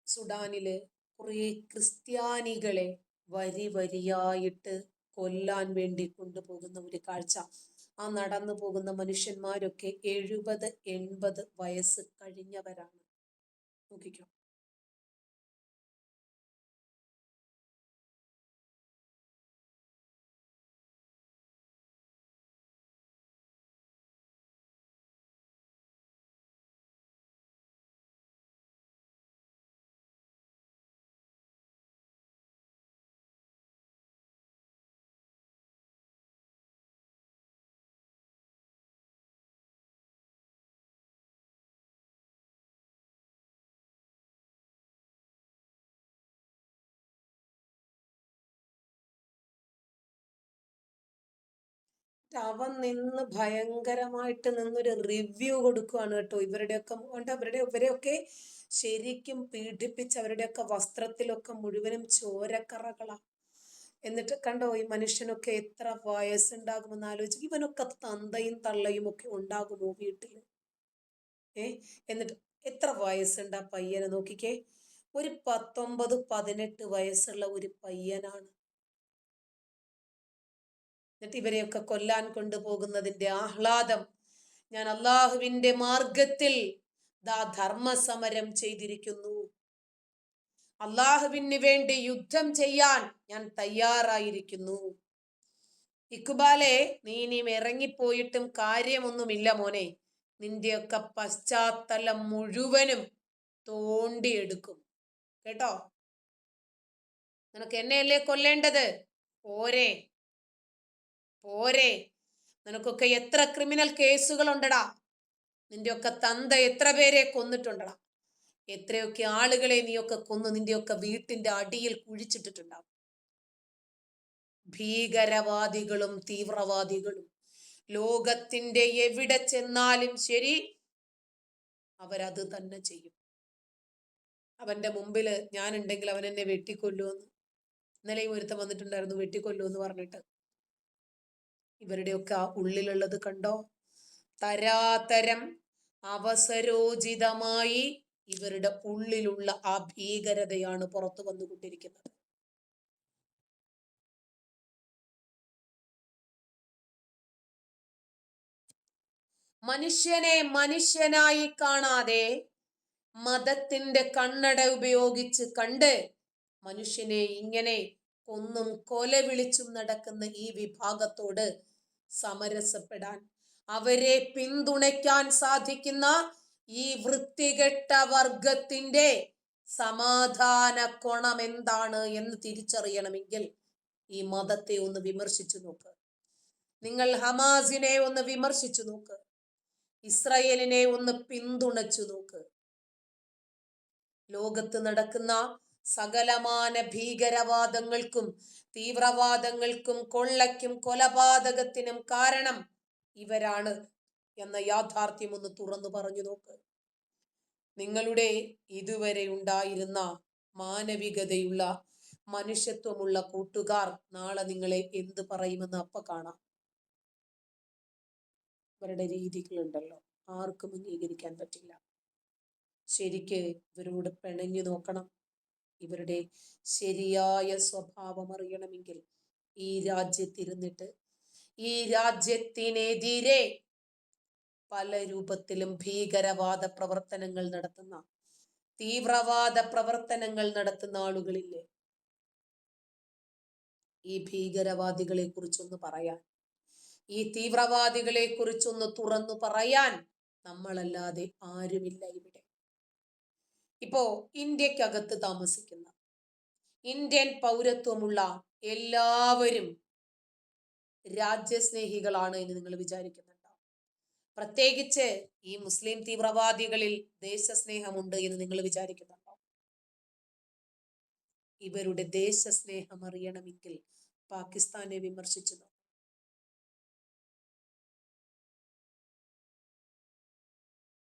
സുഡാനില് കുറെ ക്രിസ്ത്യാനികളെ വരി വരിയായിട്ട് കൊല്ലാൻ വേണ്ടി കൊണ്ടുപോകുന്ന ഒരു കാഴ്ച. ആ നടന്നു പോകുന്ന മനുഷ്യന്മാരൊക്കെ 70-80 വയസ്സ് കഴിഞ്ഞവരാണ്. നോക്കിക്കോ. അവൻ നിന്ന് ഭയങ്കരമായിട്ട് നിന്നൊരു റിവ്യൂ കൊടുക്കുകയാണ് കേട്ടോ. ഇവരെയൊക്കെ ശരിക്കും പീഡിപ്പിച്ച് അവരുടെയൊക്കെ വസ്ത്രത്തിലൊക്കെ മുഴുവനും ചോരക്കറകളാ. എന്നിട്ട് കണ്ടോ ഈ മനുഷ്യനൊക്കെ എത്ര വയസ്സുണ്ടാകുമെന്ന് ആലോചിക്കും. ഇവനൊക്കെ തന്തയും തള്ളയും ഒക്കെ ഉണ്ടാകുമോ വീട്ടില്? എന്നിട്ട് എത്ര വയസ്സുണ്ട് ആ പയ്യനെ നോക്കിക്കേ. ഒരു 19-18 വയസ്സുള്ള ഒരു പയ്യനാണ്. എന്നിട്ട് ഇവരെയൊക്കെ കൊല്ലാൻ കൊണ്ടുപോകുന്നതിന്റെ ആഹ്ലാദം. ഞാൻ അള്ളാഹുവിന്റെ മാർഗത്തിൽ ധർമ്മസമരം ചെയ്തിരിക്കുന്നു. അള്ളാഹുവിന് വേണ്ടി യുദ്ധം ചെയ്യാൻ ഞാൻ തയ്യാറായിരിക്കുന്നു. ഇക്ബാലെ, നീ ഇനിയും ഇറങ്ങിപ്പോയിട്ടും കാര്യമൊന്നുമില്ല മോനെ. നിന്റെയൊക്കെ പശ്ചാത്തലം മുഴുവനും തോണ്ടിയെടുക്കും കേട്ടോ. നിനക്ക് എന്നെയല്ലേ കൊല്ലേണ്ടത്? പോരെ പോരെ. നിനക്കൊക്കെ എത്ര ക്രിമിനൽ കേസുകൾ ഉണ്ടടാ. നിന്റെയൊക്കെ തന്ത എത്ര പേരെ കൊന്നിട്ടുണ്ടടാ. എത്രയൊക്കെ ആളുകളെ നീയൊക്കെ കൊന്നു നിന്റെയൊക്കെ വീട്ടിന്റെ അടിയിൽ കുഴിച്ചിട്ടിട്ടുണ്ടാവും. ഭീകരവാദികളും തീവ്രവാദികളും ലോകത്തിന്റെ എവിടെ ചെന്നാലും ശരി, അവരത് തന്നെ ചെയ്യും. അവന്റെ മുമ്പിൽ ഞാനുണ്ടെങ്കിൽ അവൻ എന്നെ വെട്ടിക്കൊല്ലുമെന്ന് ഇന്നലെയും ഒരുത്തം വന്നിട്ടുണ്ടായിരുന്നു, വെട്ടിക്കൊല്ലുമെന്ന് പറഞ്ഞിട്ട്. ഇവരുടെയൊക്കെ ആ ഉള്ളിലുള്ളത് കണ്ടോ. തരാതരം അവസരോചിതമായി ഇവരുടെ ഉള്ളിലുള്ള ആ ഭീകരതയാണ് പുറത്തു വന്നുകൊണ്ടിരിക്കുന്നത്. മനുഷ്യനെ മനുഷ്യനായി കാണാതെ മതത്തിന്റെ കണ്ണട ഉപയോഗിച്ച് കണ്ട് മനുഷ്യനെ ഇങ്ങനെ കൊന്നും കൊല വിളിച്ചും നടക്കുന്ന ഈ വിഭാഗത്തോട് സമരസപ്പെടാൻ, അവരെ പിന്തുണയ്ക്കാൻ സാധിക്കുന്ന ഈ വൃത്തികെട്ട വർഗത്തിന്റെ സമാധാന കോണം എന്താണ് എന്ന് തിരിച്ചറിയണമെങ്കിൽ ഈ മതത്തെ ഒന്ന് വിമർശിച്ചു നോക്ക്. നിങ്ങൾ ഹമാസിനെ ഒന്ന് വിമർശിച്ചു നോക്ക്. ഇസ്രായേലിനെ ഒന്ന് പിന്തുണച്ചു നോക്ക്. ലോകത്ത് നടക്കുന്ന സകലമാന ഭീകരവാദങ്ങൾക്കും തീവ്രവാദങ്ങൾക്കും കൊള്ളയ്ക്കും കൊലപാതകത്തിനും കാരണം ഇവരാണ് എന്ന യാഥാർത്ഥ്യം ഒന്ന് തുറന്നു പറഞ്ഞു നോക്ക്. നിങ്ങളുടെ ഇതുവരെ ഉണ്ടായിരുന്ന മാനവികതയുള്ള മനുഷ്യത്വമുള്ള കൂട്ടുകാർ നാളെ നിങ്ങളെ എന്ത് പറയുമെന്ന് അപ്പ കാണാം. ഇവരുടെ രീതികളുണ്ടല്ലോ, ആർക്കും അംഗീകരിക്കാൻ പറ്റില്ല. ശരിക്ക് ഇവരോട് പിണഞ്ഞു നോക്കണം. ഇവരുടെ ശരിയായ സ്വഭാവം അറിയണമെങ്കിൽ ഈ രാജ്യത്തിരുന്നിട്ട് ഈ രാജ്യത്തിനെതിരെ പല രൂപത്തിലും ഭീകരവാദ പ്രവർത്തനങ്ങൾ നടത്തുന്ന, തീവ്രവാദ പ്രവർത്തനങ്ങൾ നടത്തുന്ന ആളുകളില്ലേ? ഈ ഭീകരവാദികളെ കുറിച്ചൊന്ന് പറയാൻ, ഈ തീവ്രവാദികളെ കുറിച്ചൊന്ന് തുറന്നു പറയാൻ നമ്മളല്ലാതെ ആരുമില്ല ഇവിടെ. ഇപ്പോ ഇന്ത്യക്കകത്ത് താമസിക്കുന്ന, ഇന്ത്യൻ പൗരത്വമുള്ള എല്ലാവരും രാജ്യസ്നേഹികളാണ് എന്ന് നിങ്ങൾ വിചാരിക്കുന്നുണ്ടോ? പ്രത്യേകിച്ച് ഈ മുസ്ലിം തീവ്രവാദികളിൽ ദേശസ്നേഹമുണ്ട് എന്ന് നിങ്ങൾ വിചാരിക്കുന്നുണ്ടോ? ഇവരുടെ ദേശസ്നേഹം അറിയണമെങ്കിൽ പാകിസ്ഥാനെ വിമർശിച്ചു നോക്കണം.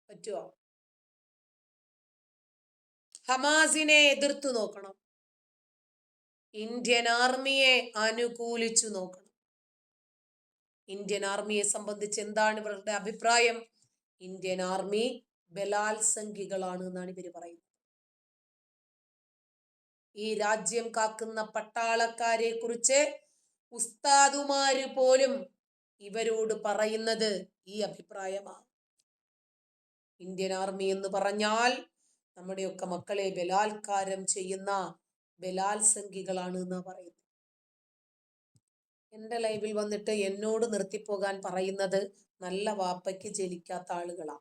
പറ്റുമോ? ഹമാസിനെ എതിർത്തു നോക്കണം, ഇന്ത്യൻ ആർമിയെ അനുകൂലിച്ചു നോക്കണം. ഇന്ത്യൻ ആർമിയെ സംബന്ധിച്ച് എന്താണ് ഇവരുടെ അഭിപ്രായം? ഇന്ത്യൻ ആർമി ബലാത്സംഗികളാണ് എന്നാണ് ഇവര് പറയുന്നത്. ഈ രാജ്യം കാക്കുന്ന പട്ടാളക്കാരെ കുറിച്ച് ഉസ്താദുമാര് പോലും ഇവരോട് പറയുന്നത് ഈ അഭിപ്രായമാണ്. ഇന്ത്യൻ ആർമി എന്ന് പറഞ്ഞാൽ നമ്മുടെയൊക്കെ മക്കളെ ബലാത്കാരം ചെയ്യുന്ന ബലാത്സംഗികളാണ് എന്നാ പറയുന്നത്. എൻ്റെ ലൈവിൽ വന്നിട്ട് എന്നോട് നിർത്തിപ്പോകാൻ പറയുന്നത് നല്ല വാപ്പയ്ക്ക് ജനിക്കാത്ത ആളുകളാ,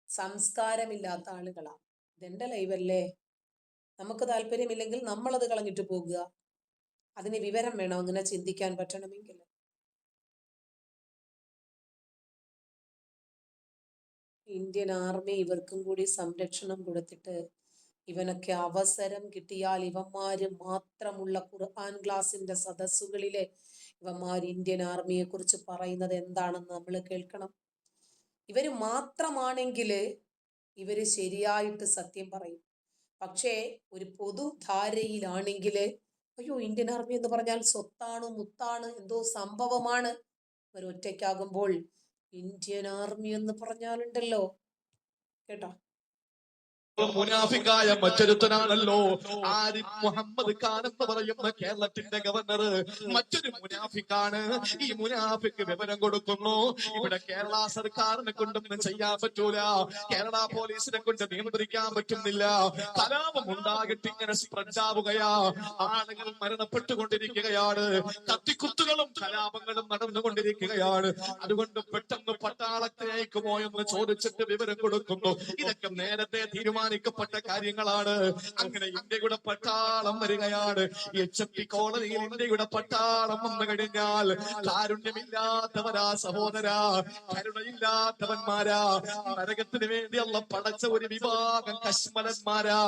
സംസ്കാരമില്ലാത്ത ആളുകളാ. ഇതെന്റെ ലൈവല്ലേ, നമുക്ക് താല്പര്യമില്ലെങ്കിൽ നമ്മളത് കളഞ്ഞിട്ട് പോകുക. അതിന് വിവരം വേണം അങ്ങനെ ചിന്തിക്കാൻ പറ്റണമെങ്കിൽ. ഇന്ത്യൻ ആർമി ഇവർക്കും കൂടി സംരക്ഷണം കൊടുത്തിട്ട് ഇവനൊക്കെ അവസരം കിട്ടിയാൽ ഇവന്മാര് മാത്രമുള്ള ഖുർആൻ ക്ലാസിന്റെ സദസ്സുകളിലെ ഇവന്മാർ ഇന്ത്യൻ ആർമിയെ കുറിച്ച് പറയുന്നത് എന്താണെന്ന് നമ്മൾ കേൾക്കണം. ഇവര് മാത്രമാണെങ്കിൽ ഇവര് ശരിയായിട്ട് സത്യം പറയും. പക്ഷേ ഒരു പൊതുധാരയിലാണെങ്കിൽ അയ്യോ ഇന്ത്യൻ ആർമി എന്ന് പറഞ്ഞാൽ സ്വത്താണ്, മുത്താണ്, എന്തോ സംഭവമാണ്. ഇവരൊറ്റയ്ക്കാകുമ്പോൾ ഇന്ത്യൻ ആർമി എന്ന് പറഞ്ഞാലുണ്ടല്ലോ, കേട്ടോ, മുനാഫിക്കായ മറ്റൊരുത്തനാണല്ലോ ആരിഫ് മുഹമ്മദ് ഖാൻ എന്ന് പറയുന്ന കേരളത്തിന്റെ ഗവർണർ. മറ്റൊരു മുനാഫിക്കാണ്. ഈ മുനാഫിക്ക് വിവരം കൊടുക്കുന്നു, ഇവിടെ കേരള സർക്കാരിനെ കൊണ്ടൊന്നും ചെയ്യാൻ പറ്റൂല, കേരള പോലീസിനെ കൊണ്ട് നിയന്ത്രിക്കാൻ പറ്റുന്നില്ല, കലാപം ഉണ്ടാകിട്ട് ഇങ്ങനെ സ്പ്രെഡ് ആവുകയാ, ആളുകൾ മരണപ്പെട്ടുകൊണ്ടിരിക്കുകയാണ്, കത്തിക്കുത്തുകളും കലാപങ്ങളും നടന്നുകൊണ്ടിരിക്കുകയാണ്. അതുകൊണ്ട് പെട്ടെന്ന് പട്ടാളത്തെ അയക്കുമോ എന്ന് ചോദിച്ചിട്ട് വിവരം കൊടുക്കുന്നു. ഇതൊക്കെ നേരത്തെ തീരുമാനിക്കപ്പെട്ട കാര്യങ്ങളാണ്. അങ്ങനെ ഇന്ത്യയുടെ പട്ടാളം വരികയാണ്. HMT കോളനിയിൽ ഇന്ത്യയുടെ പട്ടാളം വന്നു കഴിഞ്ഞാൽ കാരുണ്യമില്ലാത്തവരാ സഹോദരാ, കരുണയില്ലാത്തവന്മാരാ, നരകത്തിന് വേണ്ടി അള്ള പടച്ച ഒരു വിഭാഗം കശ്മലന്മാരാ.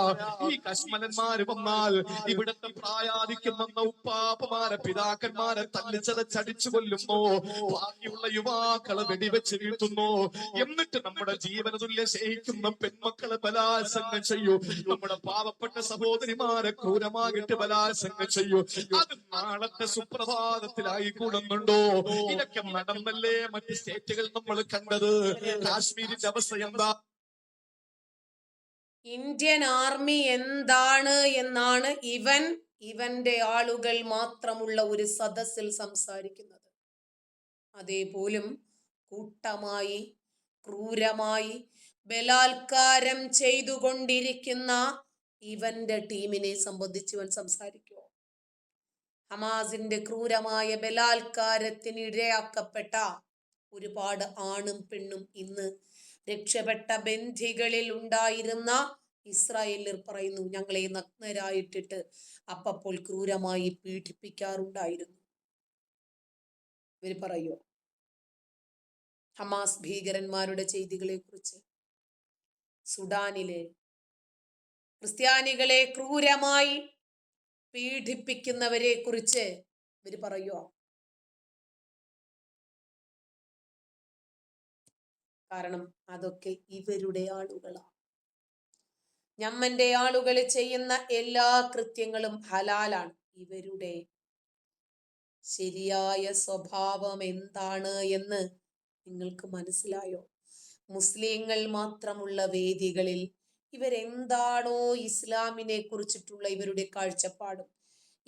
ഈ കശ്മലന്മാര് വന്നാൽ ഇവിടുത്തെ പ്രായാധിക്യം വന്ന ഉപ്പാപ്പമാരെ പിതാക്കന്മാരെ തല്ലിച്ചതച്ചടിച്ചു കൊല്ലുന്നു, ബാക്കിയുള്ള യുവാക്കളെ വെടിവെച്ച് വീഴ്ത്തുന്നു. എന്നിട്ട് നമ്മുടെ ജീവന തുല്യം സ്നേഹിക്കുന്ന പെൺമക്കളെ ബലാത്സംഗം ചെയ്യൂ, നമ്മുടെ പാവപ്പെട്ട സഹോദരിമാരെ ക്രൂരമായിട്ട് ബലാത്സംഗം ചെയ്യൂ. അത് നാളത്തെ സുപ്രഭാതത്തിലായി കൂടുന്നുണ്ടോ? ഇതൊക്കെ നടന്നല്ലേ മറ്റ് സ്റ്റേറ്റുകൾ നമ്മൾ കണ്ടത്? കാശ്മീരിന്റെ അവസ്ഥ എന്താ? ഇന്ത്യൻ ആർമി എന്താണ് എന്നാണ് ഇവന്റെ ആളുകൾ മാത്രമുള്ള ഒരു സദസ്സിൽ സംസാരിക്കുന്നത്. അതേപോലും കൂട്ടമായി ക്രൂരമായി ബലാത്കാരം ചെയ്തുകൊണ്ടിരിക്കുന്ന ഇവന്റെ ടീമിനെ സംബന്ധിച്ച് ഇവൻ സംസാരിക്കുമോ? ഹമാസിന്റെ ക്രൂരമായ ബലാത്കാരത്തിന് ഇരയാക്കപ്പെട്ട ഒരുപാട് ആണും പെണ്ണും ഇന്ന് രക്ഷപ്പെട്ട ബന്ധികളിൽ ഉണ്ടായിരുന്ന ഇസ്രായേലിൽ പറയുന്നു, ഞങ്ങളെ നഗ്നരായിട്ടിട്ട് അപ്പോൾ ക്രൂരമായി പീഡിപ്പിക്കാറുണ്ടായിരുന്നു. ഇവര് പറയോ ഹമാസ് ഭീകരന്മാരുടെ ചെയ്തികളെ കുറിച്ച്? സുഡാനിലെ ക്രിസ്ത്യാനികളെ ക്രൂരമായി പീഡിപ്പിക്കുന്നവരെ കുറിച്ച് ഇവര് പറയുമോ? കാരണം അതൊക്കെ ഇവരുടെ ആളുകളാണ്. ഞമ്മന്റെ ആളുകൾ ചെയ്യുന്ന എല്ലാ കൃത്യങ്ങളും ഹലാലാണ്. ഇവരുടെ ശരിയായ സ്വഭാവം എന്താണ് എന്ന് നിങ്ങൾക്ക് മനസ്സിലായോ? മുസ്ലിങ്ങൾ മാത്രമുള്ള വേദികളിൽ ഇവരെന്താണോ ഇസ്ലാമിനെ കുറിച്ചിട്ടുള്ള ഇവരുടെ കാഴ്ചപ്പാടും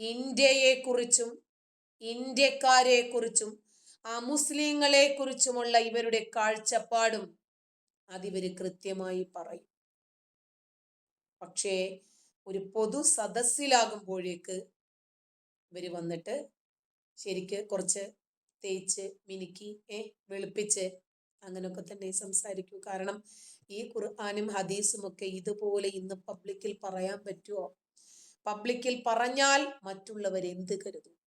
ഇന്ത്യയെ കുറിച്ചും ഇന്ത്യക്കാരെ കുറിച്ചും ആ മുസ്ലിങ്ങളെ കുറിച്ചുമുള്ള ഇവരുടെ കാഴ്ചപ്പാടും അതിവര് കൃത്യമായി പറയും. പക്ഷേ ഒരു പൊതു സദസ്സിലാകുമ്പോഴേക്ക് ഇവര് വന്നിട്ട് ശരിക്ക് കുറച്ച് തേച്ച് മിനുക്കി വെളുപ്പിച്ച് അങ്ങനെയൊക്കെ തന്നെ സംസാരിക്കൂ. കാരണം ഈ ഖുർആനും ഹദീസും ഒക്കെ ഇതുപോലെ ഇന്ന് പബ്ലിക്കിൽ പറയാൻ പറ്റുമോ? പബ്ലിക്കിൽ പറഞ്ഞാൽ മറ്റുള്ളവർ എന്ത് കരുതും?